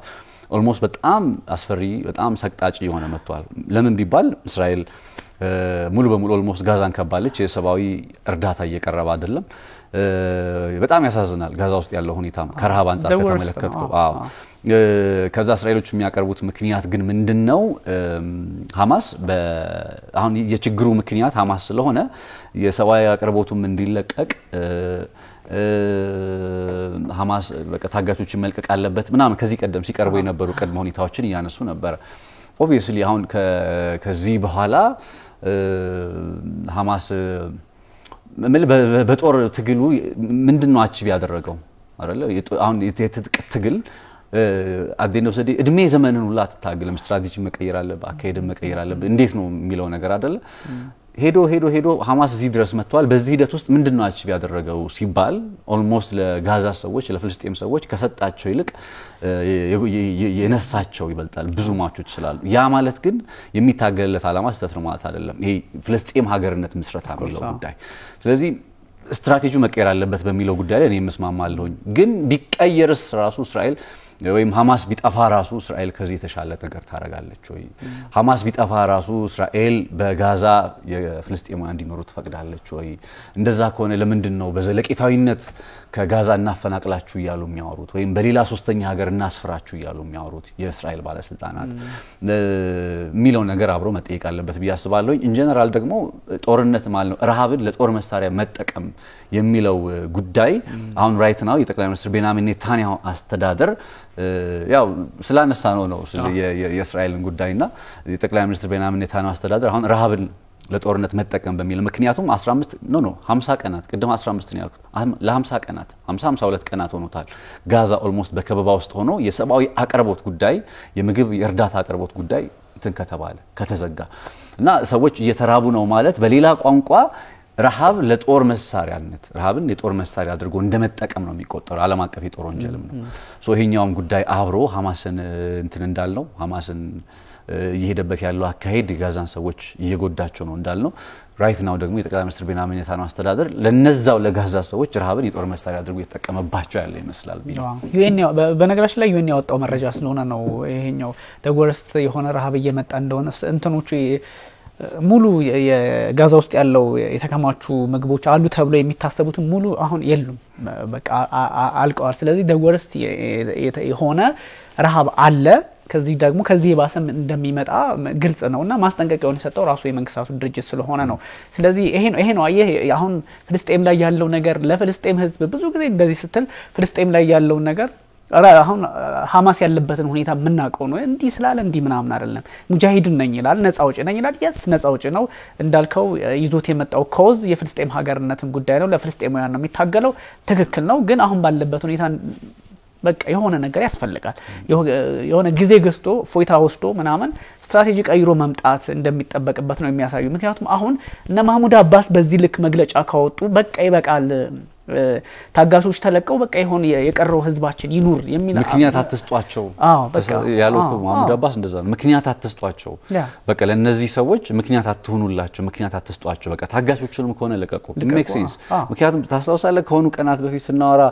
S2: ኦልሞስት በጣም አስፈሪ በጣም ሰቅጣጭ የሆነ መጥቷል ለምን ቢባል እስራኤል ሙሉ በሙሉ ኦልሞስት ጋዛን ከባለች የሰብአዊ እርዳታ እየቀረበ አይደለም በጣም ያሳዝናል ጋዛ ውስጥ ያለው ሁኔታ ከረሃብ አንፃር ከተመለከተው ከዛ እስራኤሎች የሚያቀርቡት ምክንያት ግን ምንድነው ሐማስ አሁን የችግሩ ምክንያት ሐማስ ስለሆነ የሰብአዊ አቅርቦቱም እንዲለቀቅ ሐማስ በቃ ታጋቾችን መልቀቅ አለበት ምናምን ከዚህ ቀደም ሲቀርቡ የነበሩ ቅድመ ሁኔታዎችን ያነሱ ነበር ኦብቪየስሊ አሁን ከዚህ በኋላ ሐማስ በጦር ትግሉ ምንድነው አቺቭ ያደረገው አይደለ አሁን የትጥቅ ትግል አደነው ሰዲ እድሜ ዘመንን ሁላ ተታገለም ስትራቴጂ መቀየር አለበት አካሄድን መቀየር አለበት እንዴት ነው የሚለው ነገር አይደለ ሄዶ ሐማስ እዚህ ድረስ መጥቷል በዚህ ሂደት ውስጥ ምንድነው አቺቭ ያደረገው ሲባል ኦልሞስት ለጋዛ ሰዎች ለፍልስጤም ሰዎች ከሰጣቸው ይልቅ የነሳቸው ይበልጣል ብዙ ማቾች ስላሉ ያ ማለት ግን የሚታገልለት ዓላማ ስተት ነው ማለት አይደለም ይሄ ፍልስጤም ሀገርነት መስረታ የሚለው ጉዳይ ስለዚህ ስትራቴጂው መቀየር አለበት በሚለው ጉዳይ ላይ እኔ መስማማለሁ ግን ቢቀየርስ ራሱ እስራኤል ወይም ሐማስ ቢጠፋ ራሱ እስራኤል ከዚህ የተሻለ ነገር ታረጋለች ወይ ሐማስ ቢጠፋ ራሱ እስራኤል በጋዛ የፍልስጤማውያን እንዲኖሩ ትፈቅዳለች ወይ እንደዛ ከሆነ ለምንድን ነው በዘለቂታዊነት ከጋዛ እናፈናቅላችሁ እያሉ የሚያወሩት ወይም በሌላ ሶስተኛ ሀገር እናስፍራችሁ እያሉ የሚያወሩት የእስራኤል ባለስልጣናት የሚለው ነገር አብሮ መጠየቅ አለበት ብዬ አስባለሁ። ኢን ጀነራል ደግሞ ጦርነት ማለት ነው ረሃብን ለጦር መሳሪያ መጠቀም የሚለው ጉዳይ አሁን ራይት ናው የጠቅላይ ሚኒስትር ቤንያሚን ኔታንያሁ አስተዳደር ያው ስላነሳ ነው የእስራኤልን ጉዳይና የጠቅላይ ሚኒስትር ቤንያሚን ኔታንያሁ አስተዳደር አሁን ረሃብን ለጦርነት መጠቀም በሚል ምክንያቱም 50 ቀናት ቅድም 15 ነው ያልኩት ለ50 ቀናት 52 ቀናት ሆኖታል ጋዛ ኦልሞስት በከበባ ውስጥ ሆኖ የሰብአዊ አቅርቦት ጉዳይ የምግብ የእርዳታ አቅርቦት ጉዳይ እንትን ከተባለ ከተዘጋ እና ሰዎች እየተራቡ ነው ማለት በሌላ ቋንቋ ረሃብ ለጦር መሳሪያነት ረሃብን የጦር መሳሪያ አድርጎ እንደመጠቀም ነው የሚቆጠረው ዓለም አቀፍ የጦር ወንጀልም ነው ሶ ይሄኛውም ጉዳይ አብሮ ሐማስን እንትን እንዳልነው ሐማስን እየሄደበት ያለው አካሄድ ጋዛን ሰዎች እየጎዳቸው ነው እንዳልነው ራይት ናው ደግሞ የጠቅላይ ሚኒስትር ቤንያሚን ኔታንያሁ አስተዳደር ለነዛው ለጋዛ ሰዎች ረሃብን የጦር መሳሪያ አድርጎ የተጠቀመባቸው ያለ ይመስላል
S1: ዩኤን በነገራችን ላይ ዩኤን ያወጣው መረጃ ስለሆነ ነው ይሄኛው ደጎረስት የሆነ ረሃብ እየመጣ እንደሆነ እንትኖቹ ሙሉ የጋዛ ውስጥ ያለው የተከማቹ ምግቦች አሉ ተብሎ የሚታሰቡት ሙሉ አሁን የሉም በቃ አልቀዋል ስለዚህ ደጎረስት የሆነ ረሃብ አለ ከዚህ ደግሞ ከዚህ የባሰም እንደሚመጣ ግልጽ ነውና ማስጠንቀቂያውን የሰጠው ራሱ የመንግስታቱ ድርጅት ስለሆነ ነው ስለዚህ ይሄ ነው አሁን ፍልስጤም ላይ ያለው ነገር ለፍልስጤም ህዝብ ብዙ ጊዜ እንደዚህ ስትል ፍልስጤም ላይ ያለው ነገር አሁን ሐማስ ያለበትን ሁኔታ ምናቀው ነው እንዲህ ስላለ እንዲህ ምናምን አይደለም ሙጃሂድ ነኝ ይላል ነፃ አውጪ ነኝ ይላል ነፃ አውጪ ነው እንዳልከው ይዞት የመጣው ኮዝ የፍልስጤም ሀገርነትን ጉዳይ ነው ለፍልስጤማውያን ነው የሚታገለው ትክክል ነው ግን አሁን ባለበት ሁኔታ በቃ የሆነ ነገር ያስፈልጋል የሆነ ጊዜ ገዝቶ ፎይታ ወስዶ ምናምን ስትራቴጂ ቀይሮ መምጣት እንደሚጠበቅበት ነው የሚያሳዩ ምክንያቱም አሁን እነ ማህሙድ አባስ በዚህ ልክ መግለጫ ካወጡ በቃ ይበቃል ታጋሾች ተለቀው በቃ ይሆን የቀረው ህዝባችን ይኑር የሚል
S2: ምክንያት አትስጧቸው ያለው ማህሙድ አባስ እንደዛ ነው ምክንያት አትስጧቸው በቃ ለነዚህ ሰዎች ምክንያት አትሆኑላቸው ምክንያት አትስጧቸው በቃ ታጋሾቹንም ከሆነ ለቀቁ ሜክ ሴንስ ምክንያቱም ታስታውሳለህ ከሆኑ ቀናት በፊት ስናወራ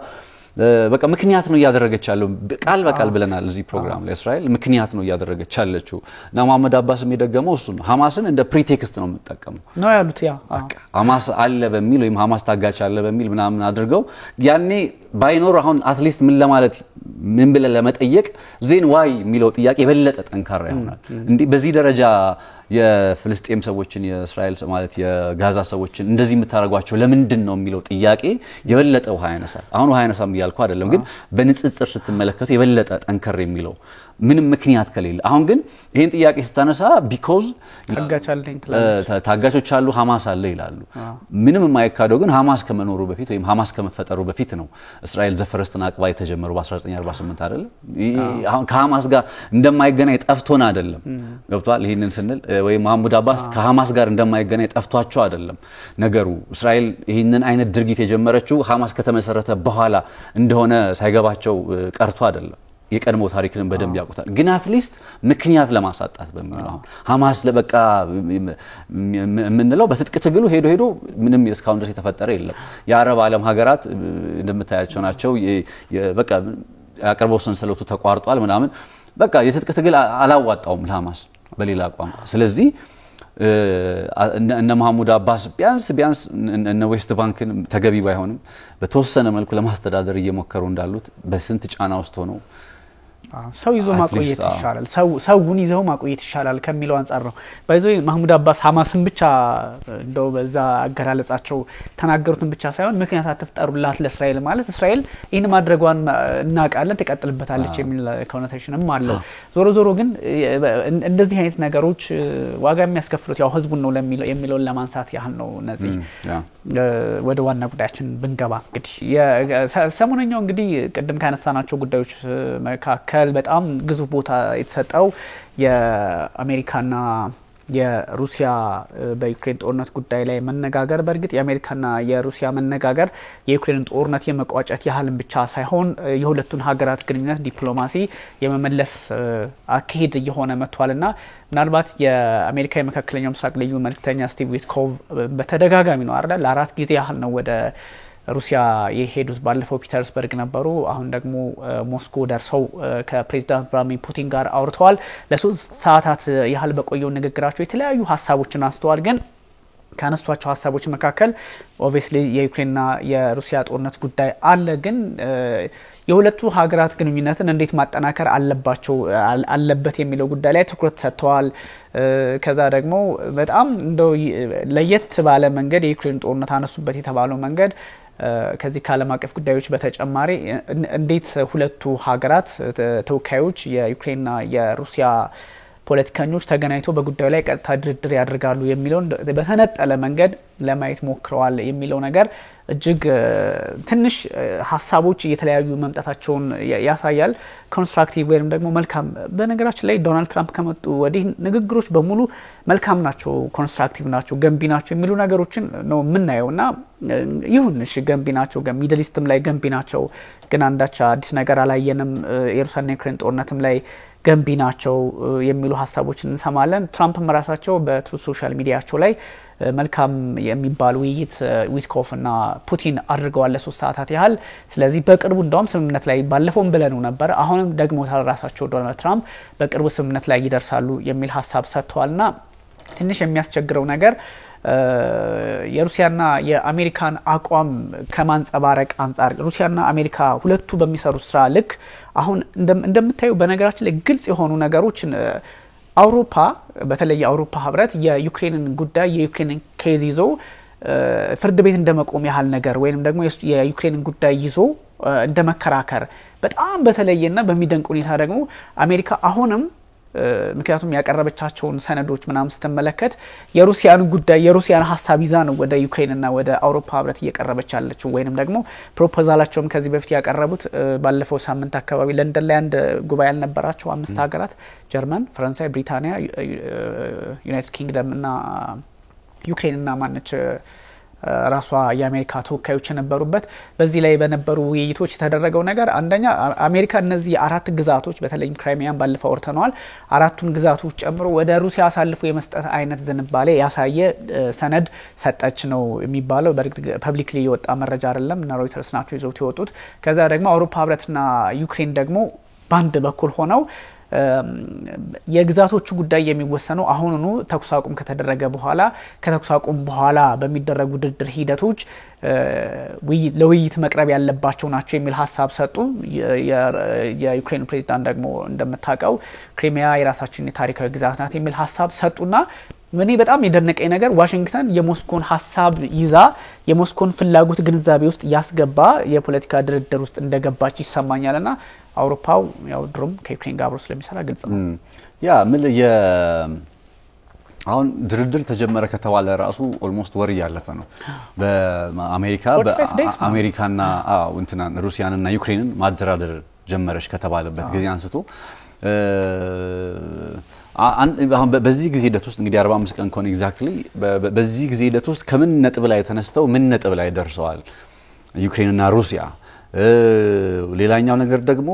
S2: በቃ ምክንያት ነው ያደረገች ያለው ቃል በቃል ብለናል እዚህ ፕሮግራም ላይ እስራኤል ምክንያት ነው ያደረገች ያለችው እና መሐመድ አባስም የደገመው እሱ ነው ሐማስን እንደ ፕሪቴክስት ነው የምትጠቀመው
S1: ነው ያሉት
S2: በቃ ሐማስ አለ በሚል ወይም ሐማስ ታጋች አለ በሚል ምናምን አድርገው ያኔ ባይኖር አሁን አትሊስት ምን ለማለት ምን ብለ ለመጠየቅ ዜን ዋይ የሚለው ጥያቄ የበለጠ ጠንካራ ይሆናል እንዴ በዚህ ደረጃ የፍልስጤም ሰዎችን የእስራኤል ማለት የጋዛ ሰዎችን እንደዚህ የምታረጓቸው ለምንድን ነው የሚለው ጥያቄ የበለጠ ውሃ ያነሳል አሁን ውሃ ያነሳም ይያልኩ አይደለም ግን በንጽጽር ስትመለከቱ የበለጠ ጠንከር የሚለው ምንም ምክንያት ከሌለ አሁን ግን ይሄን ጥያቄ ስታነሳ ቢኮዝ ታጋቾች አሉ ሐማስ አለ ይላሉ ምንም የማይካደው ግን ሐማስ ከመኖሩ በፊት ወይም ሐማስ ከመፈጠሩ በፊት ነው እስራኤል ዘፈረስትን አቅባ የተጀመረው በ1948 አይደል አሁን ከሐማስ ጋር እንደማይገናኝ ጠፍቶና አይደለም ገብቷል ይሄንን ስንል ወይ መሐሙድ አባስ ከሐማስ ጋር እንደማይገናኝ ጠፍቷቸው አይደለም ነገሩ እስራኤል ይሄንን አይነት ድርጊት የጀመረችው ሐማስ ከተመሰረተ በኋላ እንደሆነ ሳይገባቸው ቀርቶ አይደለም የቀድሞ ታሪክን በደንብ ያውቁታል ግን አትሊስት ምክንያት ለማሳጣት በሚል አሁን ሐማስ ለበቃ ምንለው በትጥቅ ትግሉ ሄዶ ምንም እስካሁን ድረስ የተፈጠረ የለም የአረብ ዓለም ሀገራት እንደምታያቸው ናቸው በቃ ያቀርበው ሰንሰለቱ ተቋርጧል ምናምን በቃ የትጥቅ ትግል አላዋጣውም ለሐማስ በሌላ ቋንቋ ስለዚህ እነ መሐሙድ አባስ ቢያንስ እነ ዌስት ባንክን ተገቢ ባይሆንም በተወሰነ መልኩ ለማስተዳደር እየሞከሩ እንዳሉት በስንት ጫና ውስጥ ሆነው
S1: ሰው ይዞ ማቆየት ይሻላል ሰውን ይዘው ማቆየት ይሻላል ከሚለው አንፃር ነው ባይዘው መሐሙድ አባስ ሐማስን ብቻ እንደው በዛ አገላለጻቸው ተናገሩትን ብቻ ሳይሆን ምክንያት አትፍጠሩላት ለእስራኤል ማለት እስራኤል ይሄን ማድረጓን እናቃለን ተቀጥልበታለች የሚል ኮኖቴሽንም አለው ዞሮ ግን እንደዚህ አይነት ነገሮች ዋጋ የሚያስከፍሉት ያው ህዝቡን ነው የሚለውን ለማንሳት ያህል ነው ነዚህ ወደ ዋና ጉዳያችን ብንገባ እንግዲህ ሰሞነኛው እንግዲህ ቀደም ካነሳናቸው ጉዳዮች መካከል በጣም ግዙፍ ቦታ የተሰጠው የአሜሪካና የሩሲያ በዩክሬን ጦርነት ጉዳይ ላይ መነጋገር በርግጥ የአሜሪካና የሩሲያ መነጋገር የዩክሬን ጦርነት የመቋጨት ያህልን ብቻ ሳይሆን የሁለቱን ሀገራት ግንኙነት ዲፕሎማሲ የመመለስ አካሄድ እየሆነ መጥቷልና ምናልባት የአሜሪካ የመካከለኛው ምስራቅ ልዩ መልእክተኛ ስቲቭ ዊትኮቭ በተደጋጋሚ ነው አይደል ለአራት ጊዜ ያህል ነው ወደ ሩሲያ የሄዱት ባለፈው ፒተርስበርግ ነበሩ አሁን ደግሞ ሞስኮ ደርሰው ከፕሬዝዳንት ቭላድሚር ፑቲን ጋር አውርተዋል ለ3 ሰዓታት ያህል በቆየው ንግግራቸው የተለያዩ ሐሳቦችን አንስተዋል ግን ካነሷቸው ሀሳቦች መካከል ኦብቪየስሊ የዩክሬንና የሩሲያ ጦርነት ጉዳይ አለ። ግን የሁለቱ ሀገራት ግንኙነትን እንዴት ማጠናከር አለበት የሚለው ጉዳይ ላይ ትኩረት ሰጥተዋል። ከዛ ደግሞ በጣም እንደው ለየት ባለ መንገድ የዩክሬን ጦርነት አነሱበት የተባለው መንገድ ከዚህ ከዓለም አቀፍ ጉዳዮች በተጨማሪ እንዴት ሁለቱ ሀገራት ተወካዮች የዩክሬንና የሩሲያ ፖለቲከኞች ተገናኝተው በጉዳዩ ላይ ቀጥታ ድርድር ያደርጋሉ የሚለው በተነጠለ መንገድ ለማየት ሞክረዋል የሚለው ነገር እጅግ ትንሽ ሀሳቦች እየተለያዩ መምጣታቸውን ያሳያል። ኮንስትራክቲቭ ወይም ደግሞ መልካም በነገራችን ላይ ዶናልድ ትራምፕ ከመጡ ወዲህ ንግግሮች በሙሉ መልካም ናቸው፣ ኮንስትራክቲቭ ናቸው፣ ገንቢ ናቸው የሚሉ ነገሮችን ነው የምናየውና ይሁን እሺ ገንቢ ናቸው፣ ሚድል ኢስትም ላይ ገንቢ ናቸው፣ ግን አንዳች አዲስ ነገር አላየንም፣ የሩሲያና ዩክሬን ጦርነትም ላይ ገንቢ ናቸው የሚሉ ሀሳቦችን እንሰማለን። ትራምፕም ራሳቸው በትሩዝ ሶሻል ሚዲያቸው ላይ መልካም የሚባል ውይይት ዊትኮፍ እና ፑቲን አድርገዋል ለ3 ሰዓታት ያህል። ስለዚህ በቅርቡ እንደውም ስምምነት ላይ ባለፈውም ብለነው ነበር፣ አሁንም ደግሞ ራሳቸው ዶናልድ ትራምፕ በቅርቡ ስምምነት ላይ ይደርሳሉ የሚል ሀሳብ ሰጥተዋልና ትንሽ የሚያስቸግረው ነገር የሩሲያና የአሜሪካን አቋም ከማንጸባረቅ አንጻር ሩሲያና አሜሪካ ሁለቱ በሚሰሩ ስራ ልክ አሁን እንደምታዩ በነገራችን ላይ ግልጽ የሆኑ ነገሮችን አውሮፓ በተለይ የአውሮፓ ህብረት የዩክሬንን ጉዳይ የዩክሬንን ኬዝ ይዞ ፍርድ ቤት እንደመቆም ያህል ነገር ወይንም ደግሞ የዩክሬንን ጉዳይ ይዞ እንደመከራከር በጣም በተለየና በሚደንቅ ሁኔታ ደግሞ አሜሪካ አሁንም ምክንያቱም ያቀረበቻቸውን ሰነዶች ምናምን ስትመለከት የሩሲያን ጉዳይ የሩሲያን ሀሳብ ይዛ ነው ወደ ዩክሬንና ወደ አውሮፓ ህብረት እየቀረበች ያለችው። ወይንም ደግሞ ፕሮፖዛላቸውም ከዚህ በፊት ያቀረቡት ባለፈው ሳምንት አካባቢ ለንደን ላይ አንድ ጉባኤ ያልነበራቸው 5 ሀገራት ጀርመን፣ ፈረንሳይ፣ ብሪታንያ፣ ዩናይትድ ኪንግደም እና ዩክሬንና ማነች ራሷ የአሜሪካ ተወካዮች የነበሩበት በዚህ ላይ በነበሩ ውይይቶች የተደረገው ነገር አንደኛ አሜሪካ እነዚህ 4 ግዛቶች በተለይም ክራይሚያን ባለፈው ወርተናል 4ቱን ግዛቶች ጨምሮ ወደ ሩሲያ አሳልፎ የመስጠት አይነት ዝንባሌ ያሳየ ሰነድ ሰጠች ነው የሚባለው። በርግጥ ፐብሊክሊ የወጣ መረጃ አይደለም እና ሮይተርስ ናቸው ይዘውት የወጡት። ከዛ ደግሞ አውሮፓ ህብረትና ዩክሬን ደግሞ ባንድ በኩል ሆነው የግዛቶቹ ጉዳይ የሚወሰነው አሁንኑ ተኩስ አቁም ከተደረገ በኋላ ከተኩስ አቁም በኋላ በሚደረጉ ድርድር ሂደቶች ለውይይት መቅረብ ያለባቸው ናቸው የሚል ሀሳብ ሰጡ። የዩክሬን ፕሬዝዳንት ደግሞ እንደምታውቀው ክሪሚያ የራሳችን የታሪካዊ ግዛት ናት የሚል ሀሳብ ሰጡና እኔ በጣም የደነቀኝ ነገር ዋሽንግተን የሞስኮን ሀሳብ ይዛ የሞስኮን ፍላጎት ግንዛቤ ውስጥ ያስገባ የፖለቲካ ድርድር ውስጥ እንደገባች ይሰማኛልና አውሮፓው ያው ድሮም ከዩክሬን ጋር አብሮ ስለሚሰራ ግልጽ ነው።
S2: ያ ምን አሁን ድርድር ተጀመረ ከተባለ ራሱ ኦልሞስት ወር ያለፈ ነው። በአሜሪካና ሩሲያንና ዩክሬንን ማደራደር ጀመረች ከተባለበት ጊዜ አንስቶ አሁን በዚህ ጊዜ ሂደት ውስጥ እንግዲህ 45 ቀን ኮን ኤግዛክትሊ በዚህ ጊዜ ሂደት ውስጥ ከምን ነጥብ ላይ ተነስተው ምን ነጥብ ላይ ደርሰዋል ዩክሬንና ሩሲያ። ሌላኛው ነገር ደግሞ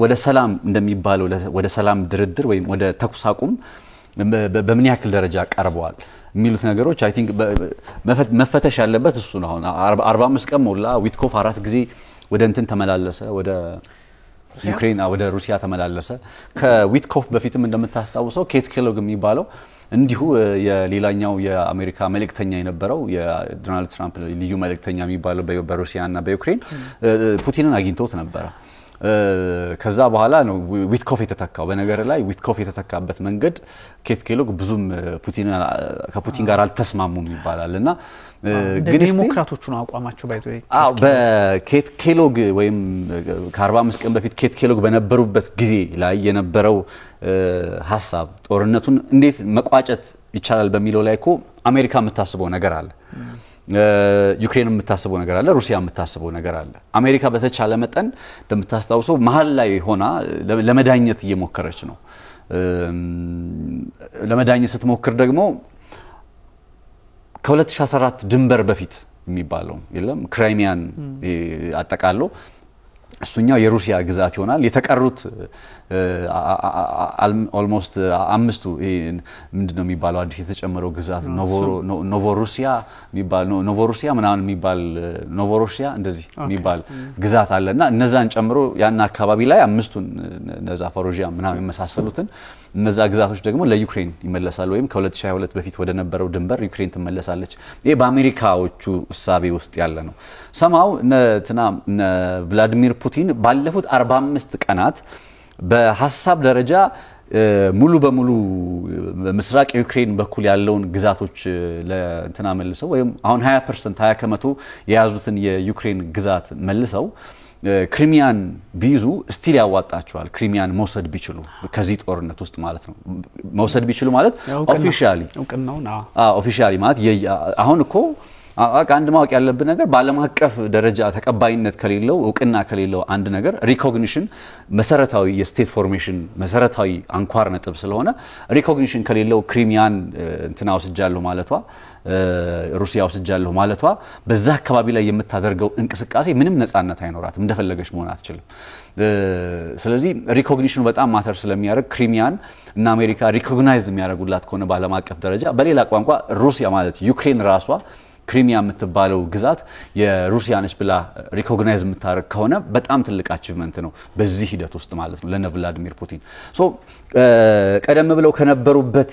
S2: ወደ ሰላም እንደሚባለው ወደ ሰላም ድርድር ወይም ወደ ተኩስ አቁም በምን ያክል ደረጃ ቀርበዋል የሚሉት ነገሮች አይ ቲንክ መፈተሽ ያለበት እሱ ነው። አሁን 45 ቀን ሞላ። ዊትኮፍ 4 ጊዜ ወደ እንትን ተመላለሰ ወደ ዩክሬን ወደ ሩሲያ ተመላለሰ። ከዊትኮፍ በፊትም እንደምታስታውሰው ኬት ኬሎግ የሚባለው እንዲሁ የሌላኛው የአሜሪካ መልእክተኛ የነበረው የዶናልድ ትራምፕ ልዩ መልእክተኛ የሚባለው በሩሲያና በዩክሬን ፑቲንን አግኝቶት ነበር። ከዛ በኋላ ነው ዊትኮፍ የተተካው። በነገር ላይ ዊትኮፍ የተተካበት መንገድ ኬት ኬሎግ ብዙም ከፑቲን ጋር አልተስማሙም ይባላልና
S1: ግን ዲሞክራቶቹ ነው አቋማቸው ባይዘይ
S2: በኬት ኬሎግ ወይም ከ45 ቀን በፊት ኬት ኬሎግ በነበሩበት ጊዜ ላይ የነበረው ሐሳብ ጦርነቱን እንዴት መቋጨት ይቻላል በሚለው ላይ እኮ አሜሪካ የምታስበው ነገር አለ፣ ዩክሬን የምታስበው ነገር አለ፣ ሩሲያ የምታስበው ነገር አለ። አሜሪካ በተቻለ መጠን እንደምታስታውሰው መሃል ላይ ሆና ለመዳኘት እየሞከረች ነው። ለመዳኘት ስትሞክር ደግሞ ከ2014 ድንበር በፊት የሚባለው የለም ክራይሚያን አጠቃሎ እሱኛው የሩሲያ ግዛት ይሆናል። የተቀሩት ኦልሞስት 5ቱ ምንድነው የሚባለው አዲስ የተጨመረው ግዛት ኖቮሩሲያ ምናምን የሚባል ኖቮሩሲያ እንደዚህ የሚባል ግዛት አለና እነዛን ጨምሮ ያን አካባቢ ላይ 5ቱን ዛፖሮጂያ ምናምን የመሳሰሉትን እነዛ ግዛቶች ደግሞ ለዩክሬን ይመለሳሉ ወይም ከ2022 በፊት ወደ ነበረው ድንበር ዩክሬን ትመለሳለች። ይሄ በአሜሪካዎቹ እሳቤ ውስጥ ያለ ነው። ሰማው ቭላዲሚር ፑቲን ባለፉት 45 ቀናት በሐሳብ ደረጃ ሙሉ በሙሉ ምስራቅ ዩክሬን በኩል ያለውን ግዛቶች ለእንትና መልሰው ወይም አሁን 20% 20% የያዙትን የዩክሬን ግዛት መልሰው ክሪሚያን ቢይዙ ስቲል ያዋጣቸዋል። ክሪሚያን መውሰድ ቢችሉ ከዚህ ጦርነት ውስጥ ማለት ነው። መውሰድ ቢችሉ ማለት ኦፊሻሊ ማለት አሁን እኮ አንድ ማወቅ ያለብን ነገር በዓለም አቀፍ ደረጃ ተቀባይነት ከሌለው እውቅና ከሌለው አንድ ነገር ሪኮግኒሽን መሰረታዊ የስቴት ፎርሜሽን መሰረታዊ አንኳር ነጥብ ስለሆነ ሪኮግኒሽን ከሌለው ክሪሚያን እንትና ወስጃለሁ ማለቷ ሩሲያ ወስጃለሁ ማለቷ በዛ አካባቢ ላይ የምታደርገው እንቅስቃሴ ምንም ነፃነት አይኖራትም፣ እንደፈለገች መሆን አትችልም። ስለዚህ ሪኮግኒሽኑ በጣም ማተር ስለሚያደርግ ክሪሚያን እና አሜሪካ ሪኮግናይዝ የሚያደርጉላት ከሆነ በዓለም አቀፍ ደረጃ በሌላ ቋንቋ ሩሲያ ማለት ዩክሬን ራሷ ክሪሚያ የምትባለው ግዛት የሩሲያ ነች ብላ ሪኮግናይዝ የምታደርግ ከሆነ በጣም ትልቅ አቺቭመንት ነው በዚህ ሂደት ውስጥ ማለት ነው ለነ ቭላዲሚር ፑቲን። ቀደም ብለው ከነበሩበት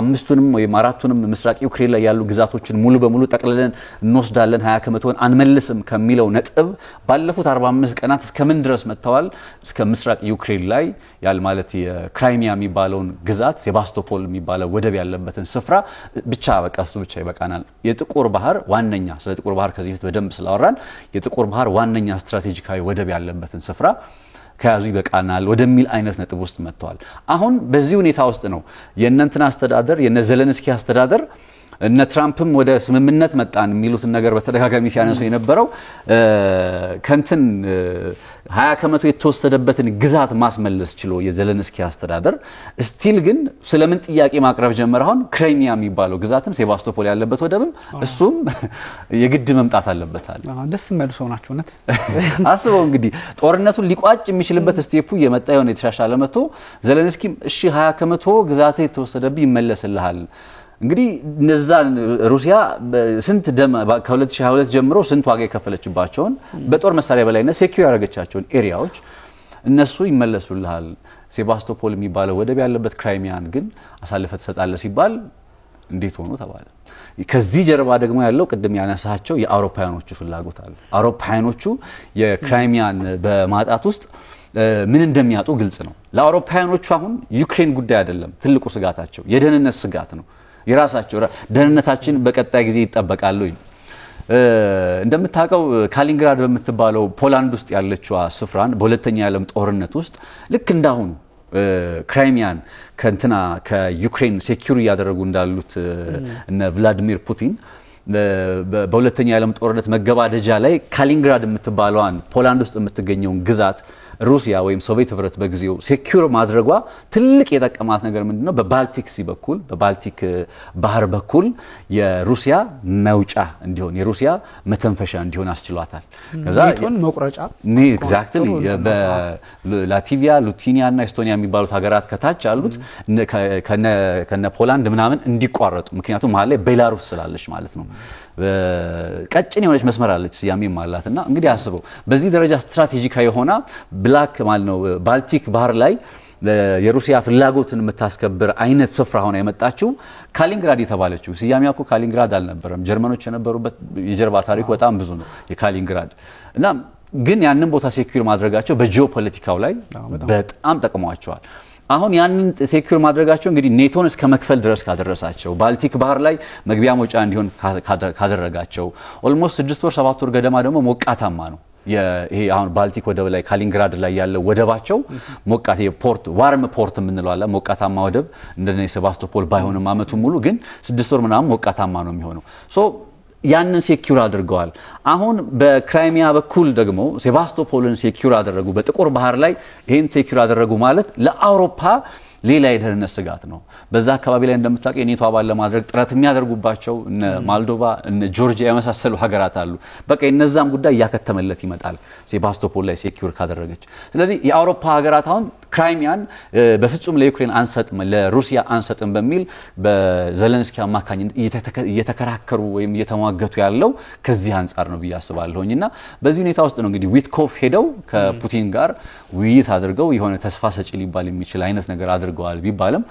S2: አምስቱንም ወይም አራቱንም ምስራቅ ዩክሬን ላይ ያሉ ግዛቶችን ሙሉ በሙሉ ጠቅልለን እንወስዳለን 20% አንመልስም ከሚለው ነጥብ ባለፉት 45 ቀናት እስከምን ድረስ መጥተዋል? እስከ ምስራቅ ዩክሬን ላይ ያል ማለት የክራይሚያ የሚባለውን ግዛት ሴባስቶፖል የሚባለው ወደብ ያለበትን ስፍራ ብቻ በቃ እሱ ብቻ ይበቃናል። የጥቁር ባህር ዋነኛ ስለ ጥቁር ባህር ከዚህ በፊት በደንብ ስላወራን የጥቁር ባህር ዋነኛ ስትራቴጂካዊ ወደብ ያለበትን ስፍራ ከያዙ ይበቃናል ወደሚል አይነት ነጥብ ውስጥ መጥተዋል። አሁን በዚህ ሁኔታ ውስጥ ነው የእነንትና አስተዳደር የነ ዘለንስኪ አስተዳደር እነ ትራምፕም ወደ ስምምነት መጣን የሚሉትን ነገር በተደጋጋሚ ሲያነሱ የነበረው ከንትን 20% የተወሰደበትን ግዛት ማስመለስ ችሎ የዘለንስኪ አስተዳደር ስቲል ግን ስለምን ጥያቄ ማቅረብ ጀመረ? አሁን ክራይሚያ የሚባለው ግዛትም ሴባስቶፖል ያለበት ወደብም እሱም የግድ መምጣት አለበት አለ።
S1: ደስ መልሶ ናቸው ነት
S2: አስበው እንግዲህ ጦርነቱን ሊቋጭ የሚችልበት ስቴፑ የመጣ የሆነ የተሻሻለ መጥቶ ዘለንስኪም እሺ 20% ግዛት የተወሰደብኝ ይመለስልሃል። እንግዲህ እነዛ ሩሲያ ስንት ደም ከ2022 ጀምሮ ስንት ዋጋ የከፈለችባቸውን በጦር መሳሪያ በላይነት ሴኩር ያደረገቻቸውን ኤሪያዎች እነሱ ይመለሱልሃል። ሴባስቶፖል የሚባለው ወደብ ያለበት ክራይሚያን ግን አሳልፈ ተሰጣለ ሲባል እንዴት ሆኖ ተባለ። ከዚህ ጀርባ ደግሞ ያለው ቅድም ያነሳቸው የአውሮፓውያኖቹ ፍላጎት አለ። አውሮፓውያኖቹ የክራይሚያን በማጣት ውስጥ ምን እንደሚያጡ ግልጽ ነው። ለአውሮፓውያኖቹ አሁን ዩክሬን ጉዳይ አይደለም ትልቁ ስጋታቸው፣ የደህንነት ስጋት ነው። የራሳቸው ደህንነታችን በቀጣይ ጊዜ ይጠበቃል። እንደምታውቀው ካሊንግራድ በምትባለው ፖላንድ ውስጥ ያለችው ስፍራን በሁለተኛ የዓለም ጦርነት ውስጥ ልክ እንዳሁን ክራይሚያን ከዩክሬን ሴኩር ያደረጉ እንዳሉት እነ ቭላዲሚር ፑቲን በሁለተኛ የዓለም ጦርነት መገባደጃ ላይ ካሊንግራድ የምትባለዋን ፖላንድ ውስጥ የምትገኘውን ግዛት ሩሲያ ወይም ሶቪየት ህብረት በጊዜው ሴኩር ማድረጓ ትልቅ የጠቀማት ነገር ምንድነው? በባልቲክ ሲ በኩል በባልቲክ ባህር በኩል የሩሲያ መውጫ እንዲሆን የሩሲያ መተንፈሻ እንዲሆን አስችሏታል።
S1: ከዛ ኔቶን መቁረጫ
S2: ኤግዛክትሊ በላቲቪያ ሉቲኒያ እና ኤስቶኒያ የሚባሉት ሀገራት ከታች ያሉት ከነ ፖላንድ ምናምን እንዲቋረጡ ምክንያቱም መሀል ላይ ቤላሩስ ስላለች ማለት ነው። ቀጭን የሆነች መስመር አለች ሲያሜም አላትና እንግዲህ አስበው በዚህ ደረጃ ስትራቴጂካዊ ሆና ብላክ ማለት ነው ባልቲክ ባህር ላይ የሩሲያ ፍላጎትን የምታስከብር አይነት ስፍራ ሆና የመጣችው ካሊንግራድ የተባለችው ሲያሜው እኮ ካሊንግራድ አልነበረም። ጀርመኖች የነበሩበት የጀርባ ታሪክ በጣም ብዙ ነው የካሊንግራድ እና ግን ያንን ቦታ ሴኩር ማድረጋቸው በጂኦፖለቲካው ላይ በጣም ጠቅሟቸዋል። አሁን ያንን ሴኩር ማድረጋቸው እንግዲህ ኔቶን እስከ መክፈል ድረስ ካደረሳቸው ባልቲክ ባህር ላይ መግቢያ መውጫ እንዲሆን ካደረጋቸው ኦልሞስት 6 ወር 7 ወር ገደማ ደግሞ ሞቃታማ ነው። ይሄ አሁን ባልቲክ ወደብ ላይ ካሊንግራድ ላይ ያለው ወደባቸው ሞቃት የፖርት ዋርም ፖርት የምንለው አለ ሞቃታማ ወደብ እንደነ ሴባስቶፖል ባይሆንም አመቱ ሙሉ ግን 6 ወር ምናምን ሞቃታማ ነው የሚሆነው። ያንን ሴኩር አድርገዋል። አሁን በክራይሚያ በኩል ደግሞ ሴባስቶፖልን ሴኩር አደረጉ። በጥቁር ባህር ላይ ይሄን ሴኩር አደረጉ ማለት ለአውሮፓ ሌላ የደህንነት ስጋት ነው። በዛ አካባቢ ላይ እንደምታውቀው የኔቶ አባል ለማድረግ ጥረት የሚያደርጉባቸው እነ ማልዶቫ እነ ጆርጂያ የመሳሰሉ ሀገራት አሉ። በቃ እነዛም ጉዳይ ያከተመለት ይመጣል ሴባስቶፖል ላይ ሴኩር ካደረገች። ስለዚህ የአውሮፓ ሀገራት አሁን ክራይሚያን በፍጹም ለዩክሬን አንሰጥም ለሩሲያ አንሰጥም በሚል በዘለንስኪ አማካኝነት እየተከራከሩ ወይም እየተሟገቱ ያለው ከዚህ አንፃር ነው ብያስባለሁኝና በዚህ ሁኔታ ውስጥ ነው እንግዲህ ዊትኮፍ ሄደው ከፑቲን ጋር ውይይት አድርገው የሆነ ተስፋ ሰጪ ሊባል የሚችል አይነት ነገር አድርገዋል ቢባልም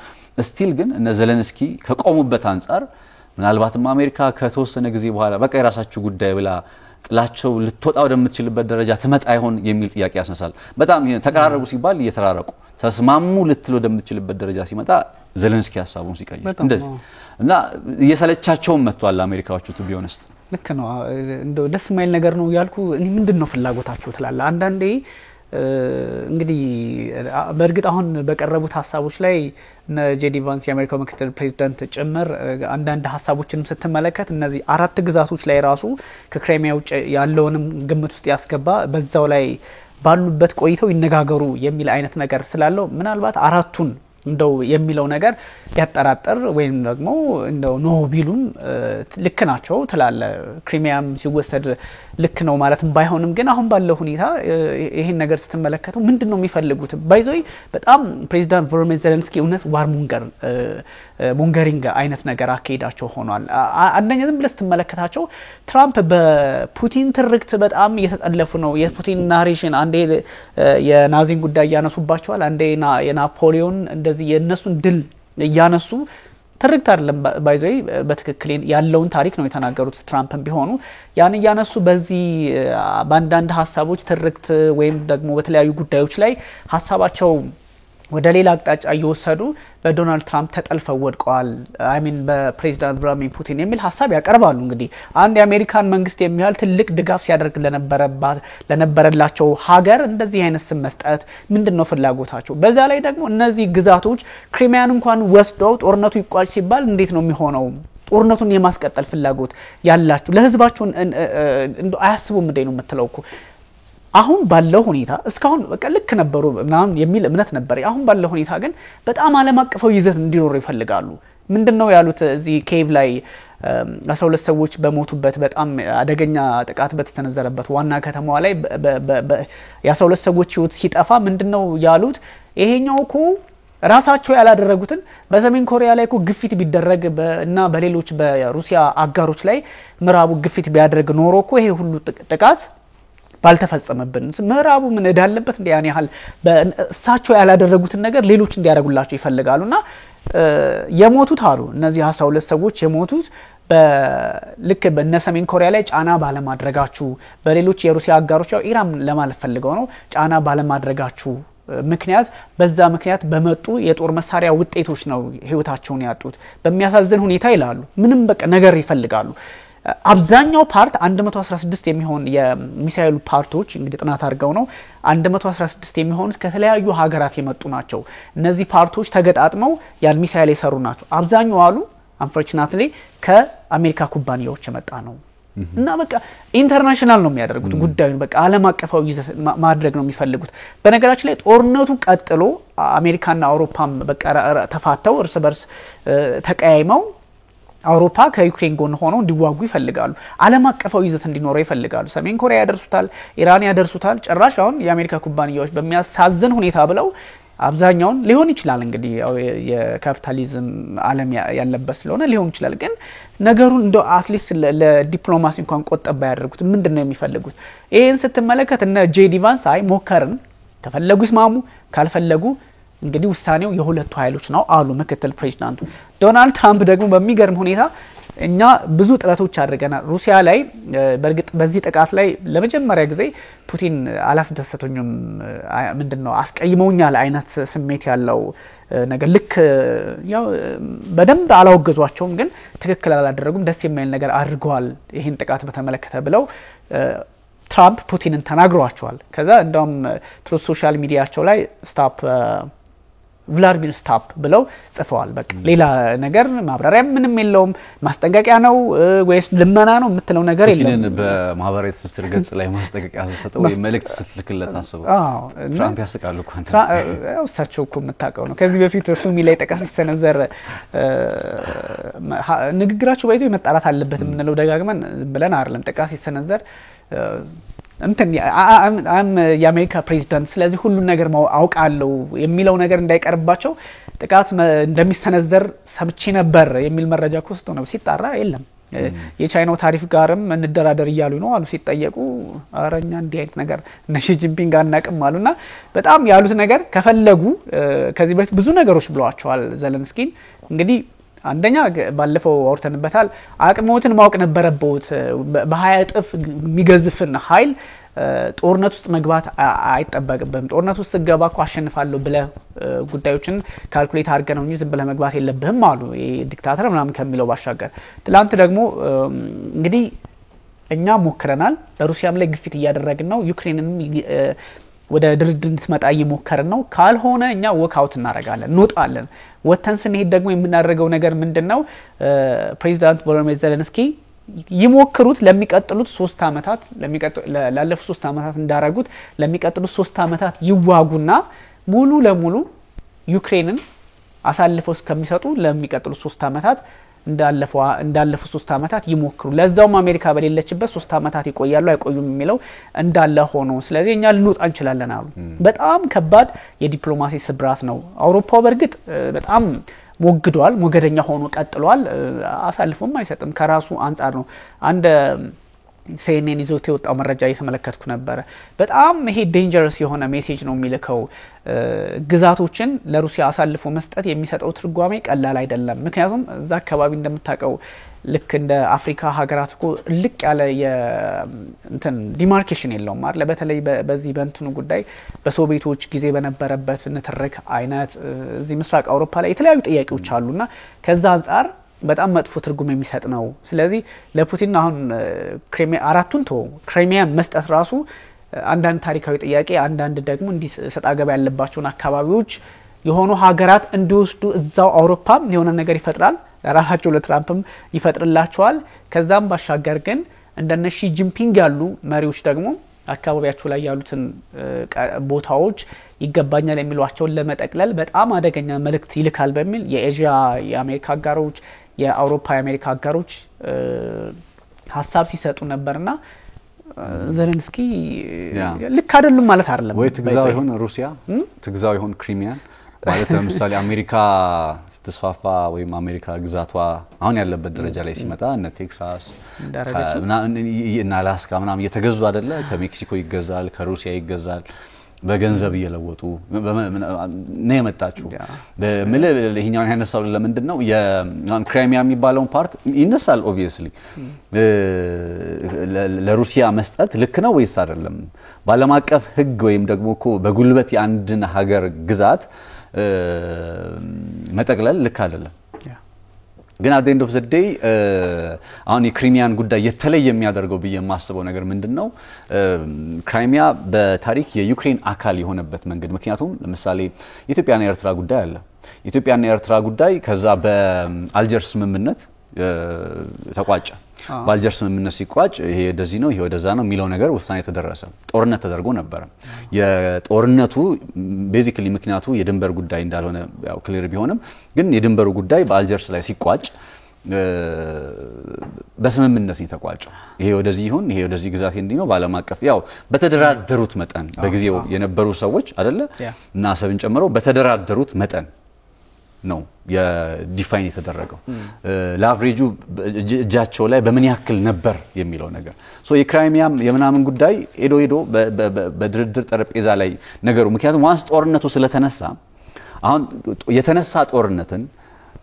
S2: ስቲል ግን እነ ዘለንስኪ ከቆሙበት አንፃር ምናልባትም አሜሪካ ከተወሰነ ጊዜ በኋላ በቃ የራሳችሁ ጉዳይ ብላ ጥላቸው ልትወጣ ወደምትችልበት ደረጃ ትመጣ ይሆን የሚል ጥያቄ ያስነሳል። በጣም ተቀራረቡ ሲባል እየተራረቁ ተስማሙ ልትል ወደምትችልበት ደረጃ ሲመጣ ዘለንስኪ ሐሳቡን ሲቀይር እንደዚህ እና እየሰለቻቸው መጥቷል አሜሪካዎቹ ቱ ቢሆንስ
S1: ልክ ነው እንደው ደስ ማይል ነገር ነው ያልኩ እኔ ምንድነው ፍላጎታቸው ትላለ አንዳንዴ እንግዲህ በእርግጥ አሁን በቀረቡት ሐሳቦች ላይ ጄዲ ቫንስ የአሜሪካው ምክትል ፕሬዝዳንት ጭምር አንዳንድ ሐሳቦችንም ስትመለከት እነዚህ አራት ግዛቶች ላይ ራሱ ከክራይሚያ ውጭ ያለውንም ግምት ውስጥ ያስገባ በዛው ላይ ባሉበት ቆይተው ይነጋገሩ የሚል አይነት ነገር ስላለው ምናልባት አራቱን እንደው የሚለው ነገር ያጠራጠር ወይም ደግሞ እንደው ኖ ቢሉም ልክ ናቸው ትላለ ክሪሚያም ሲወሰድ ልክ ነው ማለትም ባይሆንም ግን አሁን ባለው ሁኔታ ይሄን ነገር ስትመለከቱ ምንድነው የሚፈልጉት ባይዘይ በጣም ፕሬዝዳንት ቮሎዲሚር ዜሌንስኪ እውነት ሞንገሪንግ አይነት ነገር አካሄዳቸው ሆኗል አንደኛ ዝም ብለህ ስትመለከታቸው ትራምፕ በፑቲን ትርክት በጣም እየተጠለፉ ነው የፑቲን ናሬሽን አንዴ የናዚን ጉዳይ ያነሱባቸዋል አንዴ የናፖሊዮን እንደዚህ የነሱን ድል ያነሱ ትርክት አይደለም ባይዘይ በትክክል ያለውን ታሪክ ነው የተናገሩት ትራምፕም ቢሆኑ ያን ያነሱ በዚህ ባንዳንድ ሐሳቦች ትርክት ወይም ደግሞ በተለያዩ ጉዳዮች ላይ ሐሳባቸው ወደ ሌላ አቅጣጫ እየወሰዱ በዶናልድ ትራምፕ ተጠልፈው ወድቀዋል አይ ሚን በፕሬዝዳንት ቭላድሚር ፑቲን የሚል ሐሳብ ያቀርባሉ እንግዲህ አንድ የአሜሪካን መንግስት የሚያል ትልቅ ድጋፍ ሲያደርግ ለነበረላቸው ሀገር እንደዚህ አይነት ስም መስጠት ምንድነው ፍላጎታቸው በዛ ላይ ደግሞ እነዚህ ግዛቶች ክሪሚያን እንኳን ወስደው ጦርነቱ ይቋጭ ሲባል እንዴት ነው የሚሆነው ጦርነቱን የማስቀጠል ፍላጎት ያላችሁ ለህዝባቸው እንደ አያስቡም እንዴ ነው የምትለውኩ አሁን ባለው ሁኔታ እስካሁን በቃ ልክ ነበሩ ምናምን የሚል እምነት ነበር አሁን ባለው ሁኔታ ግን በጣም ዓለም አቀፋዊ ይዘት እንዲኖር ይፈልጋሉ ምንድነው ያሉት እዚህ ኬቭ ላይ 12 ሰዎች በሞቱበት በጣም አደገኛ ጥቃት በተሰነዘረበት ዋና ከተማዋ ላይ የ12 ሰዎች ህይወት ሲጠፋ ምንድነው ያሉት ይሄኛው እኮ ራሳቸው ያላደረጉትን በሰሜን ኮሪያ ላይ እኮ ግፊት ቢደረግ እና በሌሎች በሩሲያ አጋሮች ላይ ምዕራቡ ግፊት ቢያደርግ ኖሮ እኮ ይሄ ሁሉ ጥቃት ባልተፈጸመብን ምዕራቡ ምን እዳለበት እንደ ያን ያህል በእሳቸው ያላደረጉትን ነገር ሌሎች እንዲያደርጉላቸው ይፈልጋሉና የሞቱት አሉ እነዚህ 12 ሰዎች የሞቱት በልክ በነሰሜን ኮሪያ ላይ ጫና ባለማድረጋችሁ በሌሎች የሩሲያ አጋሮች ያው ኢራን ለማለት ፈልገው ነው ጫና ባለማድረጋችሁ ምክንያት በዛ ምክንያት በመጡ የጦር መሳሪያ ውጤቶች ነው ህይወታቸውን ያጡት በሚያሳዝን ሁኔታ ይላሉ ምንም በቃ ነገር ይፈልጋሉ አብዛኛው ፓርት 116 የሚሆን የሚሳኤል ፓርቶች እንግዲህ ጥናት አድርገው ነው 116 የሚሆኑት ከተለያዩ ሀገራት የመጡ ናቸው እነዚህ ፓርቶች ተገጣጥመው ያን ሚሳኤል የሰሩ ናቸው አብዛኛው አሉ አንፎርቹኔትሊ ከአሜሪካ ኩባንያዎች የመጣ ነው እና በቃ ኢንተርናሽናል ነው የሚያደርጉት ጉዳዩን በቃ ዓለም አቀፋዊ ማድረግ ነው የሚፈልጉት በነገራችን ላይ ጦርነቱ ቀጥሎ አሜሪካና አውሮፓም በቃ ተፋተው እርስ በርስ ተቀያይመው አውሮፓ ከዩክሬን ጎን ሆነው እንዲዋጉ ይፈልጋሉ ዓለም አቀፋዊ ይዘት እንዲኖረው ይፈልጋሉ ሰሜን ኮሪያ ያደርሱታል ኢራን ያደርሱታል ጭራሽ አሁን የአሜሪካ ኩባንያዎች በሚያሳዝን ሁኔታ ብለው አብዛኛውን ሊሆን ይችላል እንግዲህ የካፒታሊዝም ዓለም ያለበት ስለሆነ ሊሆን ይችላል ግን ነገሩን እንደ አትሊስት ለዲፕሎማሲ እንኳን ቆጠባ ያደርጉት ምንድነው የሚፈልጉት ይሄን ስትመለከት እነ ጄዲ ቫንስ አይ ሞከርን ተፈለጉ ይስማሙ ካልፈለጉ እንግዲህ ውሳኔው የሁለቱ ኃይሎች ነው አሉ ምክትል ፕሬዝዳንቱ ዶናልድ ትራምፕ ደግሞ በሚገርም ሁኔታ እኛ ብዙ ጥረቶች አድርገናል ሩሲያ ላይ በርግጥ በዚህ ጥቃት ላይ ለመጀመሪያ ጊዜ ፑቲን አላስደሰቱኝም ምንድነው አስቀይመውኛል አይነት ስሜት ያለው ነገር ልክ ያው በደንብ አላወገዟቸውም ግን ትክክል አላደረጉም ደስ የሚል ነገር አድርገዋል ይሄን ጥቃት በተመለከተ ብለው ትራምፕ ፑቲንን ተናግረዋቸዋል ከዛ እንደውም ትሩ ሶሻል ሚዲያቸው ላይ ስታፕ ቭላድሚር ስታፕ ብለው ጽፈዋል በቃ ሌላ ነገር ማብራሪያ ምንም የለውም ማስጠንቀቂያ ነው ወይስ ልመና ነው የምትለው ነገር የለም
S2: ፑቲንን በማህበራዊ ትስስር ገጽ ላይ ማስጠንቀቂያ ሰጠው ወይ መልእክት ስትልክለት አስበው ትራምፕ ያስቃሉ እኮ አንተ
S1: እሳቸው እኮ የምታውቀው ነው ከዚህ በፊት ሱሚ ላይ ጥቃት ሲሰነዘር ንግግራቸው ባይዘው መጣራት አለበት የምንለው ደጋግመን ብለን አይደለም ጥቃት ሲሰነዘር እንትን የአሜሪካ ፕሬዚዳንት ስለዚህ ሁሉ ነገር አውቃለሁ የሚለው ነገር እንዳይቀርባቸው ጥቃት እንደሚሰነዘር ሰምቼ ነበር የሚል መረጃ ኮስቶ ነው ሲጣራ የለም የቻይናው ታሪፍ ጋርም እንደራደር ይያሉ ነው አሉ ሲጠየቁ አረኛ እንዲህ አይነት ነገር ነሺ ጂንፒንግ አናቅም አሉና በጣም ያሉት ነገር ከፈለጉ ከዚህ በፊት ብዙ ነገሮች ብለዋቸዋል ዘለንስኪን እንግዲህ አንደኛ ባለፈው አውርተንበታል አቅሞትን ማወቅ ነበረበት በ20 እጥፍ የሚገዝፍን ኃይል ጦርነት ውስጥ መግባት አይጠበቅብህም ጦርነት ውስጥ ገባ እኮ አሸንፋለሁ ብለ ጉዳዮችን ካልኩሌት አድርገህ ነው እንጂ ዝም ብለ መግባት የለብህም አሉ ዲክታተር ምናምን ከሚለው ባሻገር ትላንት ደግሞ እንግዲህ እኛ ሞክረናል በሩሲያም ላይ ግፊት እያደረግን ነው ዩክሬንንም ወደ ድርድር እንድትመጣ እየሞከርን ነው ካልሆነ እኛ ወክአውት እናረጋለን እንወጣለን ወተን ስንሄድ ደግሞ የምናደርገው ነገር ምንድነው ፕሬዚዳንት ቮሎዲሚር ዜሌንስኪ ይሞክሩት ለሚቀጥሉት 3 አመታት ላለፉት 3 አመታት እንዳረጉት ለሚቀጥሉት 3 አመታት ይዋጉና ሙሉ ለሙሉ ዩክሬንን አሳልፈው እስከሚሰጡ ለሚቀጥሉት 3 አመታት እንዳለፉት 3 አመታት ይሞክሩ ለዛውም አሜሪካ በሌለችበት 3 አመታት ይቆያሉ አይቆዩም የሚለው እንዳለ ሆኖ ስለዚህ እኛ ልንወጣ እንችላለን አሉ በጣም ከባድ የዲፕሎማሲ ስብራት ነው አውሮፓው በርግጥ በጣም ሞግዷል ሞገደኛ ሆኖ ቀጥሏል አሳልፎም አይሰጥም ከራሱ አንፃር ነው አንድ CNN ይዞት የወጣው መረጃ እየተመለከትኩ ነበር በጣም ይሄ ዴንጀረስ የሆነ ሜሴጅ ነው የሚልከው ግዛቶችን ለሩሲያ አሳልፎ መስጠት የሚሰጠው ትርጓሜ ቀላል አይደለም ምክንያቱም እዛ አካባቢ እንደምታቀው ልክ እንደ አፍሪካ ሀገራት እኮ ልቅ ያለ እንትን ዲማርኬሽን የለውም አይደል በተለይ በዚህ በእንትኑ ጉዳይ በሶቪየቶች ጊዜ በነበረበት ንትርክ አይነት እዚህ ምስራቅ አውሮፓ ላይ የተለያዩ ጥያቄዎች አሉና ከዛ አንፃር በጣም መጥፎ ትርጉም የሚሰጥ ነው ስለዚህ ለፑቲን አሁን ክሬሚያን መስጠት ራሱ አንዳንድ ታሪካዊ ጥያቄ አንዳንድ ደግሞ እንዲሰጣ ገባ ያለባቸውን አካባቢዎች የሆኑ ሀገራት እንዲወስዱ እዛው አውሮፓም የሆነ ነገር ይፈጥራል ራሳቸው ለትራምፕም ይፈጥርላቸዋል ከዛም ባሻገር ግን እንደነ ሺ ጂንፒንግ ያሉ መሪዎች ደግሞ አካባቢያቸው ላይ ያሉትን ቦታዎች ይገባኛል የሚሏቸውን ለመጠቅለል በጣም አደገኛ መልእክት ይልካል በሚል የኤዥያ የአሜሪካ አጋሮች የአውሮፓ የአሜሪካ አጋሮች ሐሳብ ሲሰጡ ነበርና ዘለንስኪ ልክ አይደሉም ማለት አይደለም
S2: ወይ ትግዛው ይሆን ሩሲያ ትግዛው ይሆን ክሪሚያን ማለት ለምሳሌ አሜሪካ ተስፋፋ ወይ አሜሪካ ግዛቷ አሁን ያለበት ደረጃ ላይ ሲመጣ እነ ቴክሳስ እና አላስካ ምናምን እየተገዙ አይደለ ከሜክሲኮ ይገዛል ከሩሲያ ይገዛል በገንዘብ እየለወጡ ነው የመጣችው በመለኛውን ያነሳው ለምንድነው የክራይሚያ የሚባለው ፓርት ይነሳል ኦብቪየስሊ ለሩሲያ መስጠት ልክ ነው ወይስ አይደለም ባለም አቀፍ ህግ ወይም ደግሞ እኮ በጉልበት የአንድን ሀገር ግዛት መጠቅለል ልክ አይደለም ግን at the end of the day አሁን የክሪሚያን ጉዳይ የተለየ የሚያደርገው በየ ማስተባው ነገር ምንድነው ክራይሚያ በታሪክ የዩክሬን አካል የሆነበት መንገድ ምክንያቱም ለምሳሌ ኢትዮጵያና ኤርትራ ጉዳይ አለ ኢትዮጵያና ኤርትራ ጉዳይ ከዛ በአልጀርስ ስምምነት ተቋጨ በአልጀርስ ስምምነት ሲቋጭ ይሄ እንደዚህ ነው ይሄ ወደዛ ነው የሚለው ነገር ውሳኔ ተደረሰ ጦርነት ተደርጎ ነበር የጦርነቱ ቤዚካሊ ምክንያቱ የድንበር ጉዳይ እንዳልሆነ ያው ክሊር ቢሆንም ግን የድንበሩ ጉዳይ በአልጀርስ ላይ ሲቋጭ በስምምነት ነው ተቋጨው ይሄ ወደዚህ ይሁን ይሄ ወደዚህ ግዛት እንዲ ነው ባለም አቀፍ ያው በተደራደሩት መጠን በጊዜው የነበሩ ሰዎች አይደለ እና ሰብን ጨምሮ በተደራደሩት መጠን ነው የዲፋይን የተደረገው ላቭሬጁ እጃቸው ላይ በምን ያክል ነበር የሚለው ነገር ሶ የክራይሚያም የምናምን ጉዳይ ሄዶ በድርድር ጠረጴዛ ላይ ነገሩ ምክንያቱም ዋንስ ጦርነቱ ስለተነሳ አሁን የተነሳ ጦርነትን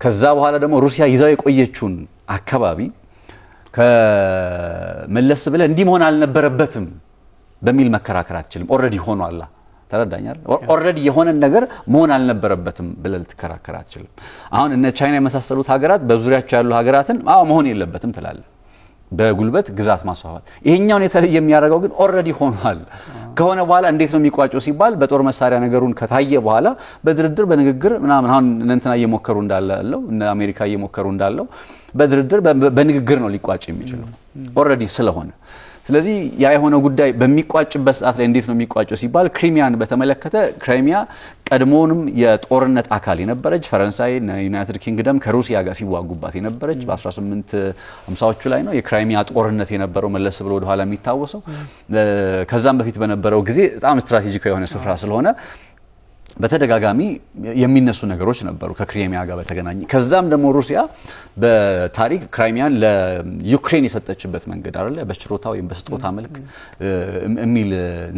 S2: ከዛ በኋላ ደግሞ ሩሲያ ይዛው የቆየችውን አካባቢ ከመለስ ብለ እንዲ መሆን አልነበረበትም በሚል መከራከር አትችልም ኦሬዲ ሆኗል ተረዳኛል ኦሬዲ የሆነ ነገር መሆን አልነበረበትም ብለል ተከራከር አትችልም አሁን እነ ቻይና የመሳሰሉት ሀገራት በዙሪያቸው ያሉ ሀገራትን መሆን የለበትም ትላለ በጉልበት ግዛት ማስፋፋት ይሄኛውን የተለየ የሚያደርገው ግን ኦሬዲ ሆኗል ከሆነ በኋላ እንዴት ነው የሚቋጨው ሲባል በጦር መሳሪያ ነገሩን ከታየ በኋላ በድርድር በንግግር ምናምን አሁን እንትና እየሞከሩ እንዳለው እነ አሜሪካ እየሞከሩ እንዳለው በድርድር በንግግር ነው ሊቋጭ የሚችለው ኦሬዲ ስለሆነ ስለዚህ ያ የሆነ ጉዳይ በሚቋጭበት ሰዓት ላይ እንዴት ነው የሚቋጨው ሲባል ክሪሚያን በተመለከተ ክሪሚያ ቀድሞውንም የጦርነት አካል የነበረች ፈረንሳይ እና ዩናይትድ ኪንግደም ከሩሲያ ጋር ሲዋጉባት የነበረች በ1850ዎቹ ላይ ነው የክሪሚያ ጦርነት የነበረው መለስ ብሎ ወደ ኋላ የሚታወሰው ከዛም በፊት በነበረው ጊዜ በጣም ስትራቴጂካዊ የሆነ ስፍራ ስለሆነ በተደጋጋሚ የሚነሱ ነገሮች ነበሩ ከክሪሚያ ጋር በተገናኘ ከዛም ደግሞ ሩሲያ በታሪክ ክሪሚያን ለዩክሬን የሰጠችበት መንገድ አይደለ በችሮታ ወይም በስጦታ መልክ የሚል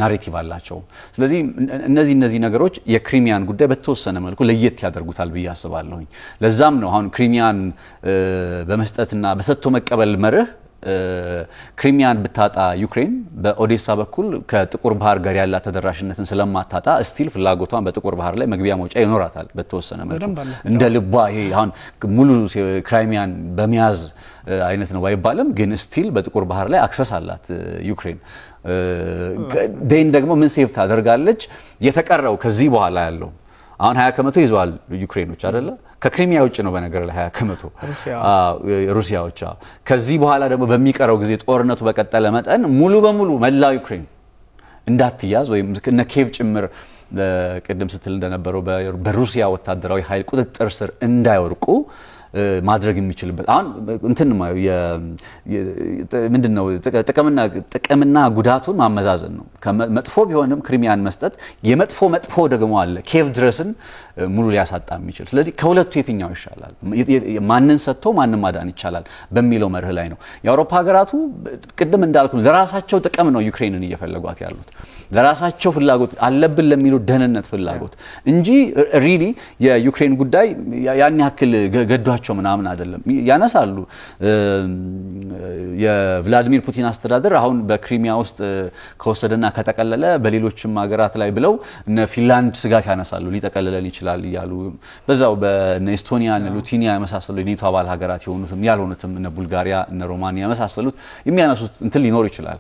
S2: ናሬቲቭ አላቸው ስለዚህ እነዚህ ነገሮች የክሪሚያን ጉዳይ በተወሰነ መልኩ ለየት ያደርጉታል ብዬ አስባለሁኝ ለዛም ነው አሁን ክሪሚያን በመስጠትና በሰጥቶ መቀበል መርህ ክሪሚያን ብታጣ ዩክሬን በኦዴሳ በኩል ከጥቁር ባህር ጋር ያላት ተደራሽነትን ስለማታጣ ስቲል ፍላጎቷን በጥቁር ባህር ላይ መግቢያ መውጫ ይኖራታል በተወሰነ መልኩ እንደ ልቧ ይሄ አሁን ሙሉ ክሪሚያን በሚያዝ አይነት ነው ባይባልም ግን ስቲል በጥቁር ባህር ላይ አክሰስ አላት ዩክሬን ደን ደግሞ ምን ሴቭ ታደርጋለች የተቀረው ከዚህ በኋላ ያለው አሁን 20% ይዟል ዩክሬኖች አይደለ ከክሪሚያ ውጭ ነው በነገር ላይ 20% ሩሲያዎች ከዚህ በኋላ ደግሞ በሚቀረው ጊዜ ጦርነቱ በቀጠለ መጠን ሙሉ በሙሉ መላው ዩክሬን እንዳትያዝ ወይም እነ ኬቭ ጭምር ቅድም ስትል እንደነበረው በሩሲያ ወታደራዊ ኃይል ቁጥጥር ስር እንዳይወርቁ ማድረግ የሚችልበት አሁን እንትን ነው ምንድነው ጥቅምና ጉዳቱን ማመዛዘን ነው መጥፎ ቢሆንም ክሪሚያን መስጠት የመጥፎ ደግሞ አለ ኬቭ ድረስን ሙሉ ሊያሳጣ የሚችል ስለዚህ ከሁለቱ የትኛው ይሻላል ማንን ሰጥቶ ማንን ማዳን ይቻላል በሚለው መርህ ላይ ነው የአውሮፓ ሀገራቱ ቅድም እንዳልኩ ለራሳቸው ጥቅም ነው ዩክሬንን እየፈለጓት ያሉት ለራሳቸው ፍላጎት አለብን ለሚሉ ደህንነት ፍላጎት እንጂ ሪሊ የዩክሬን ጉዳይ ያን ያክል ገዷቸው ምናምን አይደለም ያነሳሉ የቭላዲሚር ፑቲን አስተዳደር አሁን በክሪሚያ ውስጥ ከወሰደና ከተቀለለ በሌሎችም ሀገራት ላይ ብለው እነ ፊንላንድ ስጋት ያነሳሉ ሊጠቀለለን ይችላል ይያሉ በዛው በኤስቶኒያ እና ሊቱዌኒያ የመሳሰሉ የኔቶ አባል ሀገራት የሆኑትም ያልሆኑትም እነ ቡልጋሪያ እነ ሮማኒያ የመሳሰሉት የሚያነሱት እንትን ሊኖር ይችላል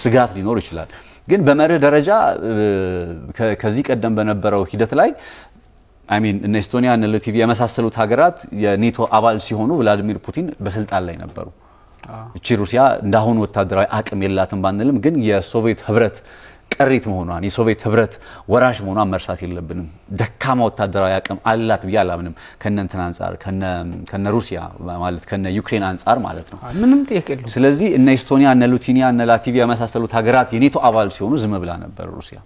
S2: ስጋት ሊኖር ይችላል ግን በመርህ ደረጃ ከዚህ ቀደም በነበረው ሂደት ላይ I mean እነ ኤስቶኒያ እና ሊቱዌኒያ የመሳሰሉት ሀገራት የኔቶ አባል ሲሆኑ ቭላዲሚር ፑቲን በስልጣን ላይ ነበሩ እቺ ሩሲያ እንዳሁን ወታደራዊ አቅም የላትም ባንልም ግን የሶቪየት ህብረት ቀሪት መሆኗን የሶቪየት ህብረት ወራሽ መሆኗን መርሳት የለብንም ደካማ ወታደራዊ አቅም አላት ብያላምንም ከነንተን አንፃር ከነ ሩሲያ ማለት ከነ ዩክሬን አንፃር ማለት ነው
S1: ምንም ጥያቄ የለም
S2: ስለዚህ እነ ኤስቶኒያ እና ሊቱዌኒያ እና ላትቪያ የመሳሰሉት ሀገራት የኔቶ አባል ሲሆኑ ዝም ብላ ነበር ሩሲያ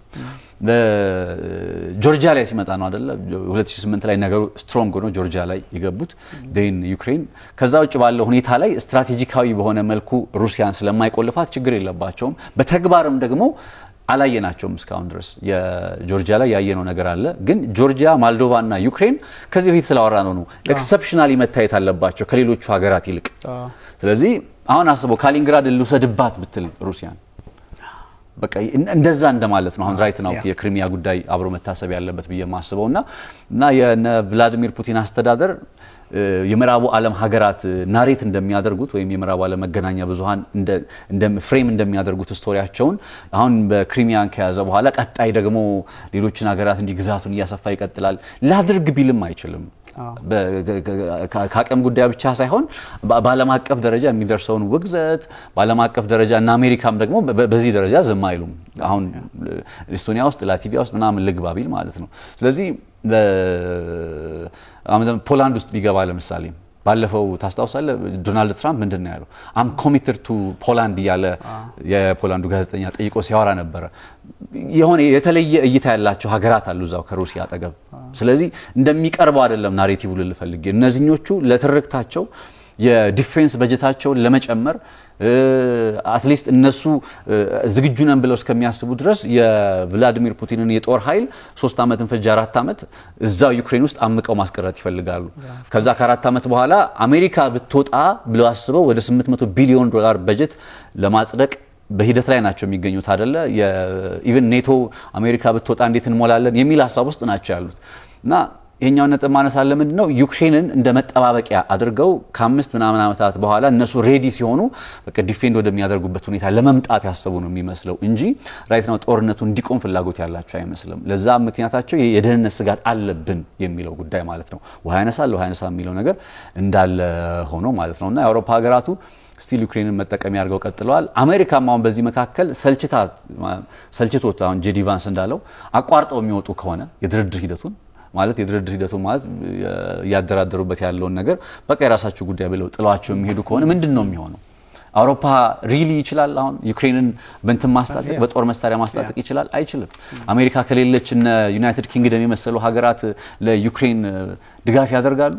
S2: በጆርጂያ ላይ ሲመጣ ነው አይደለ 2008 ላይ ነገሩ ስትሮንግ ሆኖ ጆርጂያ ላይ ይገቡት ደን ዩክሬን ከዛ ውጭ ባለው ሁኔታ ላይ ስትራቴጂካዊ በሆነ መልኩ ሩሲያን ስለማይቆልፋት ችግር የለባቸውም በተግባርም ደግሞ አላየናቸውም እስካሁን ድረስ የጆርጂያ ላይ ያየነው ነገር አለ ግን ጆርጂያ ማልዶቫ እና ዩክሬን ከዚህ በፊት ስላወራ ነው ኤክሰፕሽናሊ መታየት አለባቸው ከሌሎቹ ሀገራት ይልቅ ስለዚህ አሁን አስበው ካሊንግራድ ልውሰድባት ብትል ሩሲያን በቃ እንደዛ እንደማለት ነው አሁን ራይት ናው የክሪሚያ ጉዳይ አብሮ መታሰብ ያለበት ብዬ ማስበውና የነ ቭላዲሚር ፑቲን አስተዳደር የምዕራቡ ዓለም ሀገራት ናሬት እንደሚያደርጉት ወይም የምዕራቡ ዓለም መገናኛ ብዙሃን እንደ ፍሬም እንደሚያደርጉት ስቶሪያቸውን አሁን በክሪሚያን ከያዘ በኋላ ቀጣይ ደግሞ ሌሎችን ሀገራት እንዲግዛቱን ያሰፋ ይቀጥላል ላድርግ ቢልም አይችልም ካቀም ጉዳይ ብቻ ሳይሆን በዓለም አቀፍ ደረጃ የሚደርሰውን ውግዘት በዓለም አቀፍ ደረጃ እና አሜሪካም ደግሞ በዚህ ደረጃ ዝም አይሉም አሁን ኤስቶኒያ ውስጥ ላትቪያ ውስጥ ምናምን ልግባቢል ማለት ነው ስለዚህ ፖላንድ ውስጥ ቢገባ ለምሳሌ ባለፈው ታስታውሳለህ ዶናልድ ትራምፕ ምንድነው ያለው አም ኮሚትድ ቱ ፖላንድ ያለ የፖላንዱ ጋዜጠኛ ጠይቆ ሲያወራ ነበር የሆነ የተለየ እይታ ያላቸው ሀገራት አሉ ዛው ከሩሲያ አጠገብ ስለዚህ እንደሚቀርበው አይደለም ናሬቲቭ ልልፈልግ እነዚህኞቹ ለትርክታቸው የዲፌንስ በጀታቸውን ለመጨመር አትሊስት እነሱ ዝግጁ ነን ብለው እስከሚያስቡ ድረስ የቭላዲሚር ፑቲንን የጦር ኃይል 3 አመት እንፈጅ 4 አመት እዛው ዩክሬን ውስጥ አምቀው ማስቀረት ይፈልጋሉ ከዛ ከ4 አመት በኋላ አሜሪካ ብትወጣ ብለው አስበው ወደ 800 ቢሊዮን ዶላር በጀት ለማጽደቅ በሂደት ላይ ናቸው የሚገኙት አይደለ ኢቭን ኔቶ አሜሪካ ብትወጣ እንዴት እንሞላለን የሚል ሐሳብ ውስጥ ናቸው ያሉት እና የኛው ነጥብ ማነሳለ ምንድነው ዩክሬንን እንደ መጠባበቂያ አድርገው ከ5 ምናምን አመታት በኋላ እነሱ ሬዲ ሲሆኑ በቃ ዲፌንድ ወደሚያደርጉበት ሁኔታ ለመምጣት ያሰቡ ነው የሚመስለው እንጂ ራይት ነው ጦርነቱ እንዲቆም ፍላጎት ያላቸው አይመስልም ለዛ ምክንያታቸው የደህንነት ስጋት አለብን የሚለው ጉዳይ ማለት ነው ውሃ ያነሳል የሚለው ነገር እንዳለ ሆኖ ማለት ነውና የአውሮፓ ሀገራቱ ስቲል ዩክሬንን መጠቀም ያርገው ቀጥለዋል አሜሪካም አሁን በዚህ መካከል ሰልችቶት አሁን ጄዲ ቫንስ እንዳለው አቋርጠው የሚወጡ ከሆነ የድርድር ሂደቱን ማለት ያደራደሩበት ያለውን ነገር በቃ የራሳቸው ጉዳይ ብለው ጥሏቸው የሚሄዱ ከሆነ ምንድነው የሚሆነው አውሮፓ ሪሊ ይችላል አሁን ዩክሬንን በእንትን ማስታጠቅ በጦር መሳሪያ ማስታጠቅ ይችላል አይችልም አሜሪካ ከሌለች እና ዩናይትድ ኪንግደም የመሰሉ ሀገራት ለዩክሬን ድጋፍ ያደርጋሉ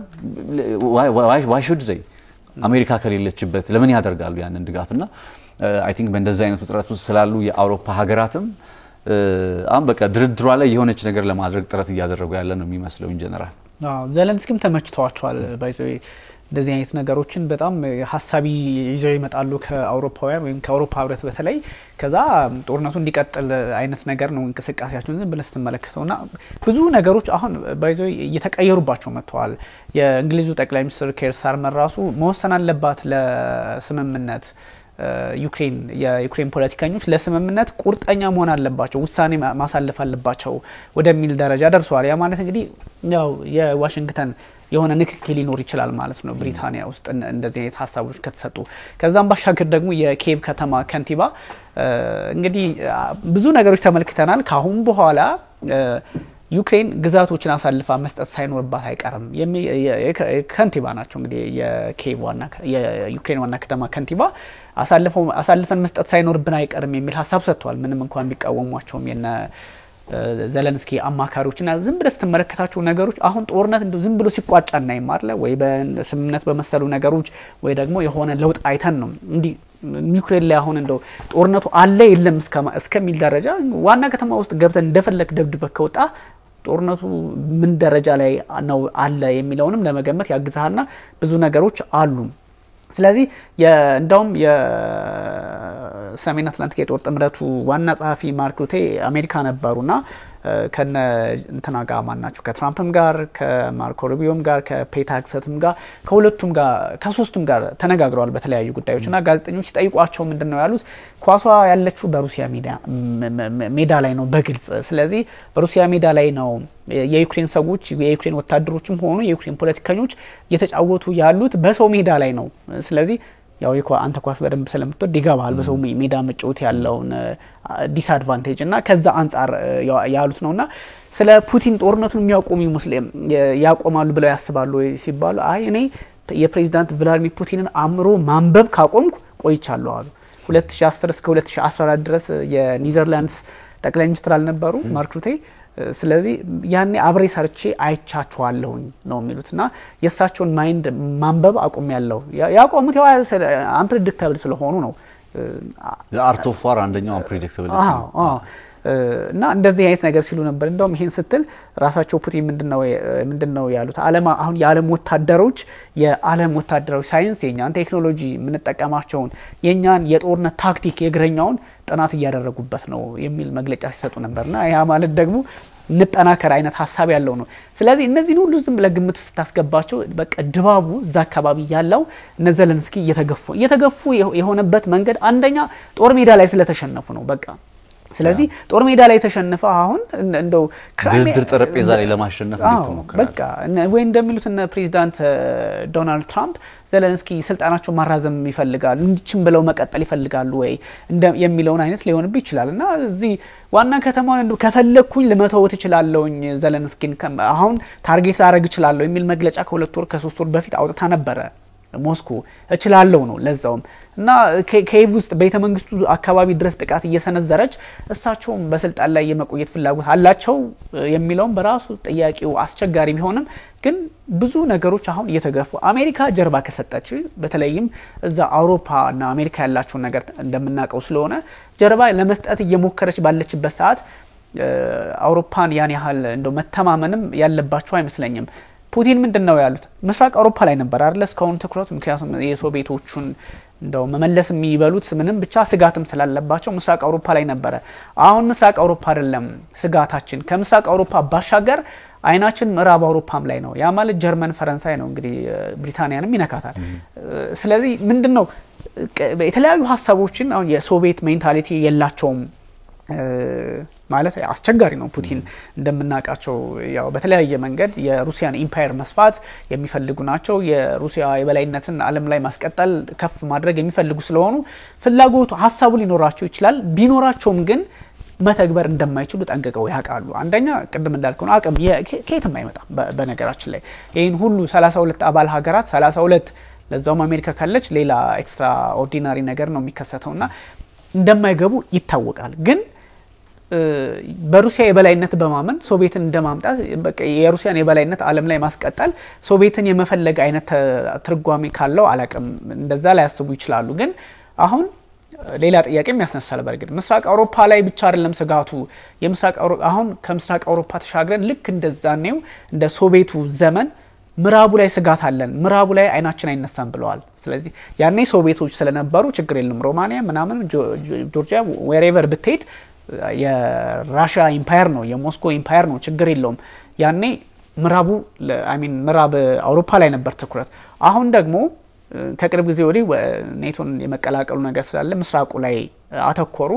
S2: why should they አሜሪካ ከሌለችበት ለምን ያደርጋሉ ያንን ድጋፍና አይ ቲንክ በእንደዛ አይነት ጥረት ውስጥ ስላሉ የአውሮፓ ሀገራትም አሁን በቃ ድርድሯ ላይ የሆነች ነገር ለማድረግ ጥረት እያደረጉ ያለ ነው የሚመስለው ኢን ጀነራል
S1: ዘለንስኪም ተመችቷቸዋል ባይዘይ እንደዚህ አይነት ነገሮችን በጣም ሐሳቢ ይዘው ይመጣሉ ከአውሮፓውያን ወይም ከአውሮፓ ህብረት በተለይ ከዛ ጦርነቱ እንዲቀጥል አይነት ነገር ነው እንቅስቃሴያቸውን ዝም ብለህ ስትመለከተውና ብዙ ነገሮች አሁን ባይዘይ እየተቀየሩባቸው መጥተዋል የእንግሊዙ ጠቅላይ ሚኒስትር ኬር ስታርመር ራሱ መወሰን አለባት ለስምምነት የዩክሬን ፖለቲከኞች ለስምምነት ቁርጠኛ መሆን አለባቸው ውሳኔ ማሳለፍ አለባቸው ወደሚል ደረጃ ደርሰዋል ያ ማለት እንግዲህ ያው የዋሽንግተን የሆነ ንክኪ ሊኖር ይችላል ማለት ነው ብሪታንያ ውስጥ እንደዚህ አይነት ሐሳቦች ከተሰጡ ከዛም ባሻገር ደግሞ የኪየቭ ከተማ ከንቲባ እንግዲህ ብዙ ነገሮች ተመልክተናል ካሁን በኋላ ዩክሬን ግዛቶችን አሳልፋ መስጠት ሳይኖርባት አይቀርም ከንቲባ ናቸው እንግዲህ የዩክሬን ዋና ከተማ ከንቲባ አሳልፈን መስጠት ሳይኖርብን አይቀርም የሚል ሐሳብ ሰጥቷል ምንም እንኳን ቢቃወሟቸውም የነ ዘለንስኪ አማካሪዎችና ዝም ብለህ ስትመለከታቸው ነገሮች አሁን ጦርነት እንደው ዝም ብሎ ሲቋጫና ይማርለ ወይ በስምምነት በመሰሉ ነገሮች ወይ ደግሞ የሆነ ለውጥ አይተን ነው እንዲ ዩክሬን ላይ አሁን እንደው ጦርነቱ አለ የለም እስከሚል ደረጃ ዋና ከተማ ውስጥ ገብተን እንደፈለክ ደብድበክ ከወጣ ጦርነቱ ምን ደረጃ ላይ ነው አለ የሚለውንም ለመገመት ያግዛልና ብዙ ነገሮች አሉ ስለዚህ እንደውም የሰሜን አትላንቲክ የጦር ጥምረቱ ዋና ጸሐፊ ማርክ ሩቴ አሜሪካ ነበሩና ከነ እንትና ጋር ማናቸው ከትራምፕም ጋር ከማርኮ ሩቢዮም ጋር ከፔታክሰትም ጋር ከሁለቱም ጋር ከሶስቱም ጋር ተነጋግረዋል በተለያዩ ጉዳዮችና ጋዜጠኞች ጠይቋቸው ምንድነው ያሉት ኳሷ ያለችው በሩሲያ ሜዳ ላይ ነው በግልጽ ስለዚህ በሩሲያ ሜዳ ላይ ነው የዩክሬን ሰዎች የዩክሬን ወታደሮችም ሆኑ የዩክሬን ፖለቲከኞች እየተጫወቱ ያሉት በሰው ሜዳ ላይ ነው ስለዚህ ያው አንተ ኳስ በደንብ ስለምትወድ ይገባል በሰው ሜዳ መጫወት ያለውን ዲስአድቫንቴጅ እና ከዛ አንፃር ያሉት ነውና ስለ ፑቲን ጦርነቱን የሚያቆሙ ሙስሊም ያቆማሉ ብለው ያስባሉ ሲባሉ አይ እኔ የፕሬዝዳንት ቭላድሚር ፑቲንን አምሮ ማንበብ ካቆምኩ ቆይቻለሁ አሉ 2010 እስከ 2014 ድረስ የኒዘርላንድስ ጠቅላይ ሚኒስትር አልነበሩ ማርክ ሩቴ ስለዚህ ያኔ አብሬ ሰርቼ አይቻቸዋለሁ ነው የሚሉትና የሳቸውን ማይንድ ማንበብ አቆም ያለው ያቆሙት ያው አንፕሬዲክተብል ስለሆኑ ነው
S2: አርት ኦፍ ዋር አንደኛው አንፕሬዲክተብል
S1: እና እንደዚህ አይነት ነገር ሲሉ ነበር እንደውም ይሄን ስትል ራሳቸው ፑቲን ምንድነው ያሉት አሁን የዓለም ወታደሮች የዓለም ወታደራዊ ሳይንስ የኛን ቴክኖሎጂ ምንጠቀማቸውን የኛን የጦርነት ታክቲክ የግረኛውን ጥናት እያደረጉበት ነው የሚል መግለጫ ሲሰጡ ነበርና ያ ማለት ደግሞ ንጠናከር አይነት ሐሳብ ያለው ነው ስለዚህ እነዚህ ሁሉ ዝም ለግምት ስታስገባቸው በቃ ድባቡ እዛ አካባቢ ያለው ዘለንስኪ እየተገፉ የሆነበት መንገድ አንደኛ ጦር ሜዳ ላይ ስለተሸነፉ ነው በቃ ስለዚህ ጦር ሜዳ ላይ ተሸነፈ አሁን እንደው
S2: ድርድር ጠረጴዛ ላይ ለማሸነፍ እንድትሞክራለህ
S1: በቃ ወይ እንደሚሉት ፕሬዝዳንት ዶናልድ ትራምፕ ዘለንስኪ ስልጣናቸው ማራዘም ይፈልጋሉ እንዲችም ብለው መቀጠል ይፈልጋሉ ወይ የሚለውን አይነት ሊሆንብ ይችላልና እዚህ ዋና ከተማውን እንደው ከፈለኩኝ ለመተውት ይችላልውኝ ዘለንስኪን አሁን ታርጌት ላደርግ ይችላልው የሚል መግለጫ ከ2 ወር ከ3 ወር በፊት አውጥታ ነበር ሞስኮ እችላልው ነው ለዛውም እና ኬቭ ውስጥ ቤተመንግስቱ አካባቢ ድረስ ጥቃት እየሰነዘረች እሳቸው በስልጣን ላይ የመቆየት ፍላጎት አላቸው የሚለውን በራሱ ጥያቄው አስቸጋሪ ቢሆንም ግን ብዙ ነገሮች አሁን እየተገፉ አሜሪካ ጀርባ ከሰጠች በተለይም እዛ አውሮፓና አሜሪካ ያላቸው ነገር እንደምናቀው ስለሆነ ጀርባ ለመስጠት እየሞከረች ባለችበት ሰዓት አውሮፓን ያን ያህል እንደው መተማመንም ያለባቸው አይመስለኝም ፑቲን ምንድነው ያሉት ምስራቅ አውሮፓ ላይ ነበር አይደል እስካሁን ትኩረቱ ምክንያቱም የሶቪየቶቹን እንደው መመለስ የሚበሉት ምንም ብቻ ስጋትም ስላለባቸው ምስራቅ አውሮፓ ላይ ነበር አሁን ምስራቅ አውሮፓ አይደለም ስጋታችን ከምስራቅ አውሮፓ ባሻገር አይናችን ምዕራብ አውሮፓም ላይ ነው ያ ማለት ጀርመን ፈረንሳይ ነው እንግዲህ ብሪታንያንም ይነካታል ስለዚህ ምንድነው የተለያዩ ሐሳቦችን አሁን የሶቪየት ሜንታሊቲ የላቸውም ማለት አስቸጋሪ ነው ፑቲን እንደምናቃቸው ያው በተለያየ መንገድ የሩሲያን ኢምፓየር መስፋት የሚፈልጉ ናቸው የሩሲያ የበላይነትን ዓለም ላይ ማስቀጠል ከፍ ማድረግ የሚፈልጉ ስለሆኑ ፍላጎቱ ሐሳቡ ሊኖራቸው ይችላል ቢኖራቸውም ግን መተግበር እንደማይችሉ ጠንቀቀው ያቃሉ አንደኛ ቅድም እንዳልከው አቅም ከየትም አይመጣም በነገራችን ላይ ይሄን ሁሉ 32 አባል ሀገራት 32 ለዛውም አሜሪካ ካለች ሌላ ኤክስትራ ኦርዲናሪ ነገር ነው የሚከሰተውና እንደማይገቡ ይታወቃል ግን በሩሲያ የበላይነት በማመን ሶቪየትን እንደማምጣት በቃ የሩሲያን የበላይነት ዓለም ላይ ማስቀጠል ሶቪየትን የመፈለግ አይነት ትርጓሜ ካለው አላቀም እንደዛ ላይ ያስቡ ይችላሉ ግን አሁን ሌላ ጥያቄም ያስነሳል በርግጥ ምስራቅ አውሮፓ ላይ ብቻ አይደለም ስጋቱ የምስራቅ አውሮፓ አሁን ከምስራቅ አውሮፓ ተሻግረን ልክ እንደዛኔው እንደ ሶቪየቱ ዘመን ምራቡ ላይ ስጋት አለን ምራቡ ላይ አይናችን አይነሳም ብለዋል ስለዚህ ያኔ ሶቪየቶች ስለነበሩ ችግር የለም ሮማኒያ ምናምን ጆርጂያ ዌሬቨር ብትሄድ የራሺያ ኢምፓየር ነው የሞስኮ ኢምፓየር ነው ችግር የለውም ያኔ ምራቡ ምራብ አውሮፓ ላይ ነበር ትኩረት አሁን ደግሞ ከቅርብ ጊዜ ወዲህ ኔቶን የመቀላቀሉ ነገር ስላለ ምስራቁ ላይ አተኮሩ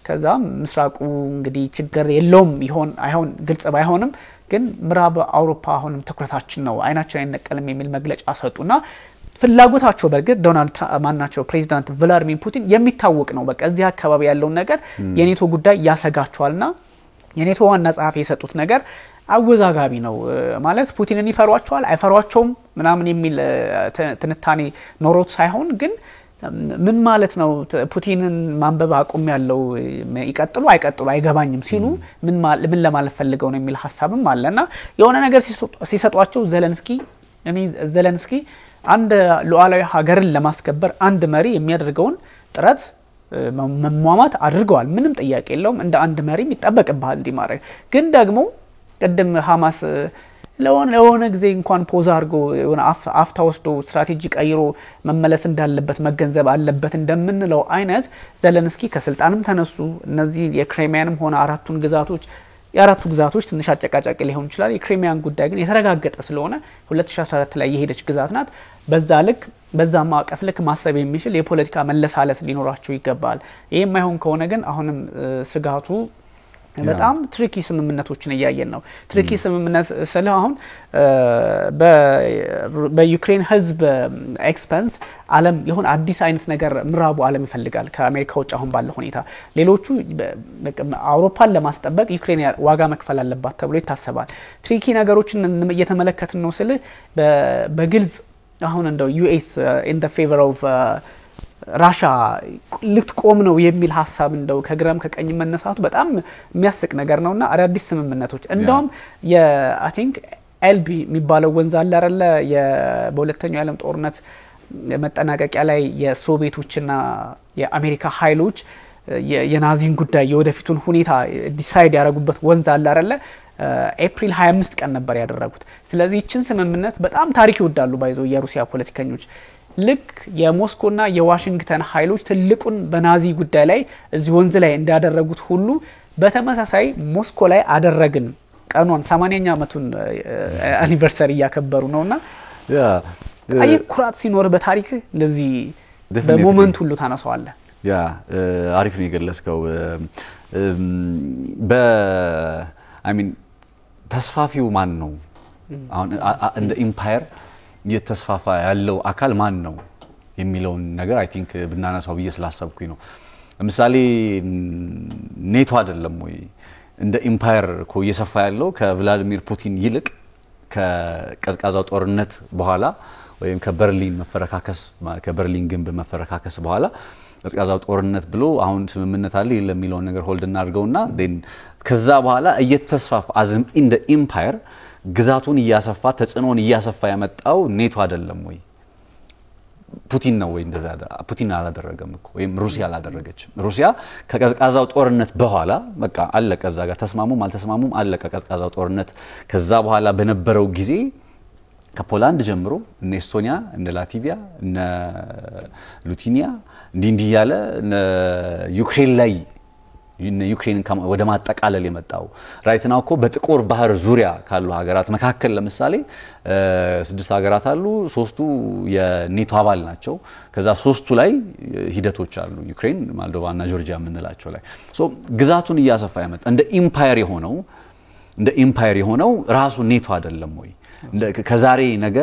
S1: ከዛ ምስራቁ እንግዲህ ችግር የለውም ይሆን አይሆን ግልጽ ባይሆንም ግን ምራብ አውሮፓ አሁንም ትኩረታችን ነው አይናችን አይነቀልም የሚል መግለጫ ሰጡና ፍላጎታቸው በርግጥ ዶናልድ ማናቸው ፕሬዚዳንት ቭላድሚር ፑቲን የሚታወቅ ነው በቃ እዚህ አካባቢ ያለው ነገር የኔቶ ጉዳይ ያሰጋቸዋልና የኔቶ ዋና ጸሐፊ የሰጡት ነገር አወዛጋቢ ነው ማለት ፑቲንን ይፈሯቸዋል አይፈሯቸውም ምናምን የሚል ትንታኔ ኖሮት ሳይሆን ግን ምን ማለት ነው ፑቲንን ማንበብ አቁም ያለው ይቀጥሉ አይቀጥሉ አይገባኝም ሲሉ ምን ለማለት ፈልገው ነው የሚል ሐሳብም አለና የሆነ ነገር ሲሰጧቸው ዘለንስኪ አንድ ሉዓላዊ ሀገርን ለማስከበር አንድ መሪ የሚያደርገውን ጥረት መሟማት አድርገዋል ምንም ጥያቄ የለውም እንደ አንድ መሪ ይጣበቅባል እንዲማረግ ግን ደግሞ ቀደም ሐማስ ለሆነ ጊዜ እንኳን ፖዝ አድርጎ የሆነ አፍታ ወስዶ ስትራቴጂ ቀይሮ መመለስ እንዳለበት መገንዘብ አለበት እንደምንለው አይነት ዘለንስኪ ከስልጣንም ተነሱ እነዚህ የክሪሚያንም ሆነ የአራቱ ግዛቶች ትንሽ አጨቃጫቂ ሊሆን ይችላል የክሪሚያን ጉዳይ ግን የተረጋገጠ ስለሆነ 2014 ላይ የሄደች ግዛት ናት በዛ ማቀፍ ልክ ማሰብ የሚችል የፖለቲካ መለሳለስ ሊኖራቸው ይገባል ይሄ የማይሆን ከሆነ ግን አሁንም ስጋቱ በጣም ትሪኪ ስምምነቶችን ያያየን ነው ትሪኪ ስምምነት ስለ አሁን በዩክሬን ህዝብ ኤክስፐንስ ዓለም ይሁን አዲስ አይነት ነገር ምራቡ ዓለም ይፈልጋል ከአሜሪካ ውጭ አሁን ባለው ሁኔታ ሌሎቹ አውሮፓን ለማስጠበቅ ዩክሬን ዋጋ መክፈል አለባት ተብሎ ይታሰባል ትሪኪ ነገሮችን እየተመለከትን ነው ስለ በግልጽ አሁን እንደው ዩኤስ in the favor of ራሻ ልትቆም ነው የሚል ሐሳብ እንደው ከግራም ከቀኝ መነሳቱ በጣም የሚያስቅ ነገር ነውና አዳዲስ ስምምነቶች እንደውም I think ኤልቢ የሚባለው ወንዝ አለ አይደለ በሁለተኛው ዓለም ጦርነት መጠናቀቂያ ላይ የሶቪየቶችና የአሜሪካ ኃይሎች የናዚን ጉዳይ የወደፊቱን ሁኔታ ዲሳይድ ያደረጉበት ወንዝ አለ አይደለ ኤፕሪል 25 ቀን ነበር ያደረጉት ስለዚህ እቺን ስምምነት በጣም ታሪክ ይወዳሉ ባይዘው የሩሲያ ፖለቲከኞች ልክ የሞስኮና የዋሽንግተን ኃይሎች ትልቁን በናዚ ጉዳይ ላይ እዚህ ወንዝ ላይ እንዳደረጉት ሁሉ በተመሳሳይ ሞስኮ ላይ አደረግን ቀኑን 80ኛ ዓመቱን አኒቨርሰሪ ያከበሩ ነውና አይ ኩራት ሲኖር በታሪክ እንደዚህ በሞመንት ሁሉ ታነሳዋለ
S2: አሪፍ ነው የገለጽከው ተስፋፊው ማን ነው አሁን እንደ ኢምፓየር የተስፋፋ ያለው አካል ማን ነው የሚለው ነገር አይ ቲንክ ብናናሳው ብዬ ስላሰብኩኝ ነው ለምሳሌ ኔቶ አይደለም ወይ እንደ ኢምፓየር እኮ እየሰፋ ያለው ከቭላዲሚር ፑቲን ይልቅ ከቀዝቃዛው ጦርነት በኋላ ወይም ከበርሊን ግንብ መፈረካከስ በኋላ ቀዝቃዛው ጦርነት ብሎ አሁን ስምምነት አለ ለሚለው ነገር ሆልድ እናድርገውና then ከዛ በኋላ እየተስፋፋ አዝም እንደ ኢምፓየር ግዛቱን እያሰፋ ተጽኖን እያሰፋ ያመጣው ኔቶ አይደለም ወይ ፑቲን ነው ወይ እንደዛ ፑቲን አላደረገም እኮ ወይም ሩሲያ አላደረገችም ሩሲያ ከቀዝቃዛው ጦርነት በኋላ በቃ አለቀ እዛ ጋር ተስማሙም አልተስማሙም አለቀ ቀዝቃዛው ጦርነት ከዛ በኋላ በነበረው ጊዜ ከፖላንድ ጀምሮ እነ ኤስቶኒያ እነ ላትቪያ እነ ሊቱዌኒያ እንዲህ ያለ ዩክሬን ላይ ዩክሬንን ወደ ማጠቃለል የመጣው ራይት ናው እኮ በጥቁር ባህር ዙሪያ ካሉ ሀገራት መካከል ለምሳሌ 6 ሀገራት አሉ 3ቱ የኔቶ አባል ናቸው ከዛ 3ቱ ላይ ሂደቶች አሉ ዩክሬን ሞልዶቫና ጆርጂያ የምንላቸው ላይ ሶ ግዛቱን እያሰፋ ያመጣ እንደ ኢምፓየር የሆነው ራሱ ኔቶ አይደለም ወይ ከዛሬ ነገ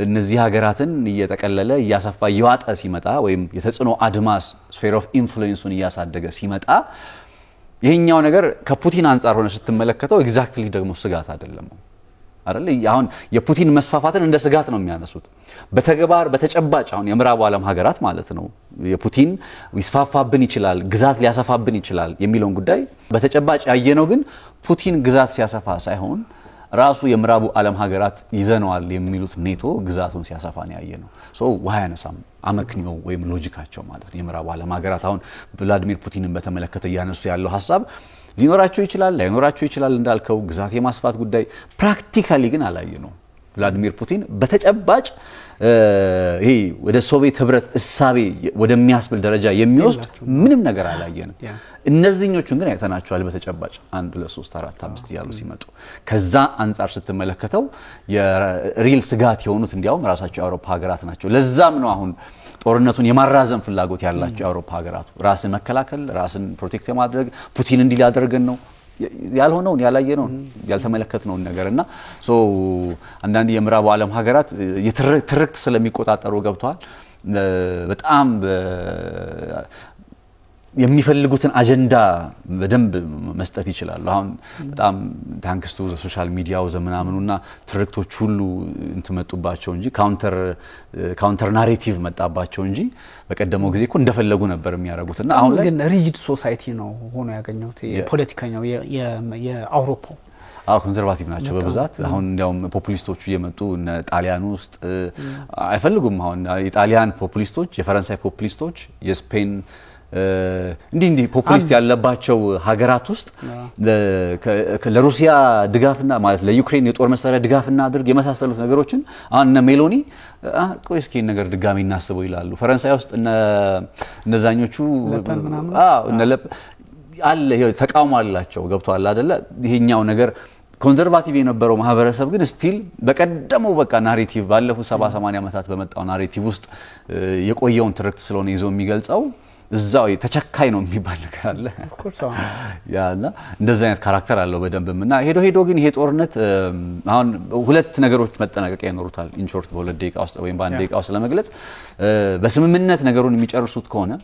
S2: እነዚህ ሀገራትን እየተቀለለ እያሰፋ ይዋጣ ሲመጣ ወይም የተጽኖ አድማስ ስፌር ኦፍ ኢንፍሉዌንሱን እያሳደገ ሲመጣ ይሄኛው ነገር ከፑቲን አንፃር ሆነ ስትመለከተው ኤግዛክትሊ ደግሞ ስጋት አይደለም አይደል አሁን የፑቲን መስፋፋትን እንደ ስጋት ነው የሚያነሱት በተግባር በተጨባጭ አሁን የምዕራቡ ዓለም ሀገራት ማለት ነው የፑቲን ይስፋፋብን ይችላል ግዛት ሊያሰፋብን ይችላል የሚለውን ጉዳይ በተጨባጭ ያየነው ግን ፑቲን ግዛት ሲያሰፋ ሳይሆን ራሱ የምዕራቡ ዓለም ሀገራት ይዘነዋል የሚሉት ኔቶ ግዛቱን ሲያሰፋ ነው ያየነው ሶ ውሃ ያነሳም አመክንዮ ወይም ሎጂካቸው ማለት ነው የምዕራቡ ዓለም ሀገራት አሁን ቭላዲሚር ፑቲንን በተመለከተ ያነሱ ያለው ሐሳብ ሊኖራቸው ይችላል ላይኖራቸው ይችላል እንዳልከው ግዛት የማስፋት ጉዳይ ፕራክቲካሊ ግን አላየነው ቭላዲሚር ፑቲን በተጨባጭ ይሄ ወደ ሶቪየት ህብረት እሳቤ ወደሚያስብል ደረጃ የሚወስድ ምንም ነገር አላየንም እነዚህኞቹን ግን አይተናቸዋል በተጨባጭ 1 2 3 4 5 ያሉ ሲመጡ ከዛ አንፃር ስትመለከተው የሪል ስጋት የሆኑት እንዲያውም ራሳቸው የአውሮፓ ሀገራት ናቸው ለዛም ነው አሁን ጦርነቱን የማራዘም ፍላጎት ያላቸው የአውሮፓ ሀገራት ራስን መከላከል ራስን ፕሮቴክት ማድረግ ፑቲን እንዲል ያደርገን ነው ያልሆነውን ያላየነው ያልተመለከትነው ነገርና ሶ አንዳንድ የምዕራቡ ዓለም ሀገራት የትርክት ስለሚቆጣጠሩ ገብቷል በጣም የሚፈልጉትን አጀንዳ በደንብ መስጠት ይችላል አሁን በጣም ታንክስቱ ሶሻል ሚዲያው ዘመናምኑና ትርክቶች ሁሉ እንትመጡባቸው እንጂ ካውንተር ናሬቲቭ መጣባቸው እንጂ በቀደመው ጊዜ እኮ እንደፈለጉ ነበር የሚያረጉትና
S1: አሁን ግን ሪጂድ ሶሳይቲ ነው ሆኖ ያገኘውት የፖለቲካኛው የአውሮፓ
S2: ኮንሰርቫቲቭ ናቸው በብዛት አሁን እንዲያውም ፖፑሊስቶቹ እየመጡ እነ ጣሊያን ውስጥ አይፈልጉም አሁን የጣሊያን ፖፑሊስቶች የፈረንሳይ ፖፑሊስቶች የስፔን እንዲህ ፖፑሊስት ያለባቸው ሀገራት ውስጥ ለሩሲያ ድጋፍና ማለት ለዩክሬን የጦር መሳሪያ ድጋፍና አድርግ የመሳሰሉት ነገሮችን አሁን ሜሎኒ ቆይ እስኪ ነገር ድጋሚ እናስበው ይላሉ ፈረንሳይ ውስጥ እነዛኞቹ እነ አለ ተቃውሞ አላቸው ገብቷል አይደለ ይሄኛው ነገር ኮንሰርቫቲቭ የነበረው ማህበረሰብ ግን ስቲል በቀደመው በቃ ናሬቲቭ ባለፉት 70 80 ዓመታት በመጣው ናሬቲቭ ውስጥ የቆየውን ትርክት ስለሆነ ይዞ የሚገልጸው እዛው ተቸካይ ነው የሚባል ነገር አለ ያና እንደዛ አይነት ካራክተር አለው በደንብምና ሄዶ ግን ይሄ ጦርነት አሁን ሁለት ነገሮች መጠናቀቂያ ይኖሩታል ኢንሾርት በሁለት ደቂቃ ውስጥ ወይም በአንድ ደቂቃ ውስጥ ለመግለጽ በስምምነት ነገሩን የሚጨርሱት ከሆነ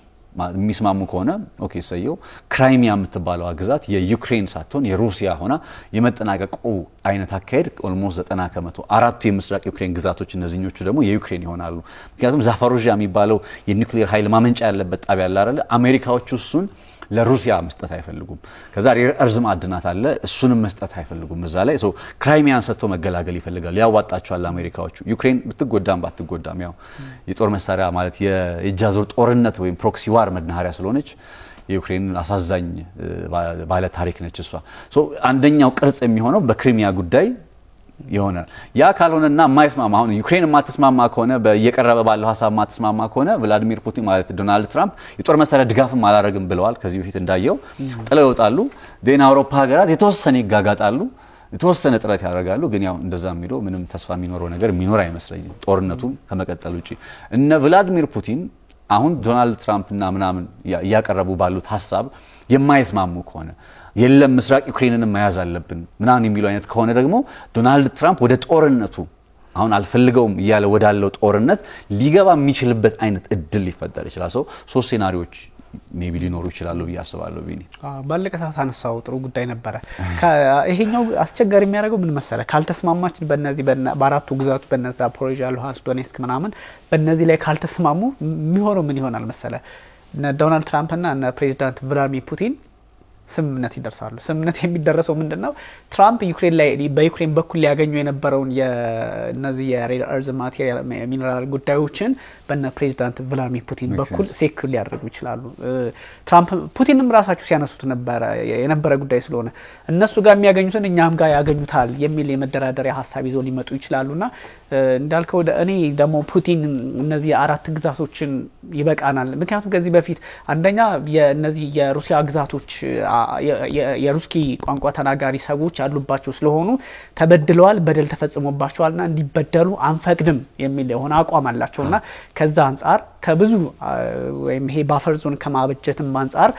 S2: የሚስማሙ ከሆነ ኦኬ ሰየው ክራይሚያ የምትባለው ግዛት የዩክሬን ሳትሆን የሩሲያ ሆና የመጠናቀቁ አይነት አካሄድ ኦልሞስት 90% አራቱ የምስራቅ ዩክሬን ግዛቶች እነዚህኞቹ ደግሞ የዩክሬን ይሆናሉ ምክንያቱም ዛፋሮዥያ የሚባለው የኒውክሊየር ኃይል ማመንጫ ያለበት ጣቢያ አለ አይደል አሜሪካዎቹ እሱን ለሩሲያ መስጠት አይፈልጉም ከዛ የእርዝ ማዕድናት አለ እሱንም መስጠት አይፈልጉም እዛ ላይ ሶ ክራይሚያን ሰጥቶ መገላገል ይፈልጋሉ ያዋጣቸዋል አሜሪካዎቹ ዩክሬን ብትጎዳም ባትጎዳም ያው የጦር መሳሪያ ማለት የጃዞር ጦርነት ወይም ፕሮክሲ ዋር መድናኸሪያ ስለሆነች የዩክሬን አሳዛኝ ባለ ታሪክ ነች እሷ ሶ አንደኛው ቅርጽ የሚሆነው በክሪሚያ ጉዳይ ይሆናል ያ ካልሆነና ማይስማማ አሁን ዩክሬን ማትስማማ ከሆነ በየቀረበ ባለው ሐሳብ ማትስማማ ከሆነ ቭላዲሚር ፑቲን ማለት ዶናልድ ትራምፕ የጦር መሳሪያ ድጋፍም አላረግም ብለዋል ከዚህ በፊት እንዳየው ጥለው ይወጣሉ ዴን አውሮፓ ሀገራት የተወሰነ ይጋጋጣሉ የተወሰነ ጥረት ያደርጋሉ ግን ያው እንደዛ የሚለው ምንም ተስፋ የሚኖረው ነገር የሚኖር አይመስለኝም ጦርነቱ ከመቀጠል ውጪ እነ ቭላዲሚር ፑቲን አሁን ዶናልድ ትራምፕና ምናምን ያቀረቡ ባሉት ሐሳብ የማይስማሙ ከሆነ የለም ምስራቅ ዩክሬንንም መያዝ አለብን ምናምን የሚለው አይነት ከሆነ ደግሞ ዶናልድ ትራምፕ ወደ ጦርነቱ አሁን አልፈልገውም ይያለ ወዳለው ጦርነት ሊገባ የሚችልበት አይነት እድል ሊፈጠር ይችላል ሶስት ሴናሪዮች ሜቢ ሊኖሩ ይችላሉ ያስባሉ ቢኒ
S1: ባለቀ ሰዓት አነሳው ጥሩ ጉዳይ ነበር ይሄኛው አስቸጋሪ የሚያደርገው ምን መሰለ ካልተስማማችን በእነዚህ በአራቱ ግዛቶች በእነዛ ዛፖሪዥያ ሉሃንስክ ዶኔትስክ ምናምን በእነዚህ ላይ ካልተስማሙ የሚሆነው ምን ይሆናል መሰለ ዶናልድ ትራምፕና እና ፕሬዚዳንት ቭላዲሚር ፑቲን ስምምነት ይደርሳሉ ስምምነት የሚደረሰው ምንድነው ትራምፕ ዩክሬን ላይ በዩክሬን በኩል ሊያገኙ የነበረውን የነዚህ የሬር እርዝ ማቴሪያል ሚነራል ጉዳዮችን በእነ ፕሬዚዳንት ቭላዲሚር ፑቲን በኩል ሴኩር ሊያደርጉ ይችላሉ ትራምፕ ፑቲንም ራሳቸው ሲያነሱት የነበረ ጉዳይ ስለሆነ እነሱ ጋር የሚያገኙትን እኛም ጋር ያገኙታል የሚል የመደራደሪያ ሐሳብ ይዘው ሊመጡ ይችላሉና እንዳልከው እኔ ደግሞ ፑቲን እነዚህ አራት ግዛቶችን ይበቃናል ምክንያቱም ከዚህ በፊት አንደኛ የነዚህ የሩሲያ ግዛቶች የሩስኪ ቋንቋ ተናጋሪ ሰዎች ያሉባቸው ስለሆኑ ተበድለዋል በደል ተፈጽሞባቸዋልና እንዲበደሉ አንፈቅድም የሚል የሆነ አቋም አላቸውና ከዛ አንፃር ከብዙ ወይም ይሄ ባፈር ዞን ከማበጀትም አንፃር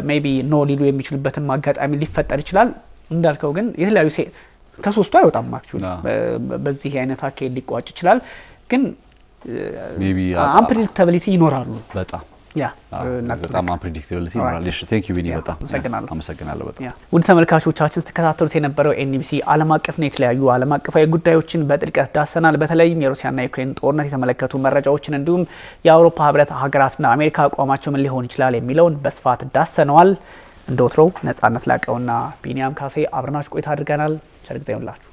S1: ሜቢ ኖ ሊሉ የሚችሉበትን ማጋጣሚ ሊፈጠር ይችላል እንዳልከው ግን የተለያዩ ከሶስቱ አይወጣም አክቹሊ በዚህ አይነት አካሄድ ሊቋጭ ይችላል ግን ሜቢ አንፕሬዲክታቢሊቲ ይኖራሉ በጣም
S2: በጣም አንፕሬዲክታቢሊቲ ይኖራል እሺ ቴንክ ዩ ቢኒ በጣም አመሰግናለሁ በጣም
S1: ውድ ተመልካቾቻችን ተከታተሉት የነበረው ኤንቢሲ ዓለም አቀፍ ነው የተለያዩ ዓለም አቀፋዊ ጉዳዮችን በጥልቀት ዳሰናል በተለይም የሩሲያና ዩክሬን ጦርነት የተመለከቱ መረጃዎችን እንዲሁም የአውሮፓ ህብረት ሀገራትና አሜሪካ አቋማቸው ምን ሊሆን ይችላል የሚለውን በስፋት ዳሰነዋል እንደወትሮው ነጻነት ላቀውና ቢኒያም ካሴ አብረናችሁ ቆይታ አድርገናል ቸር ጊዜ ይሁንላችሁ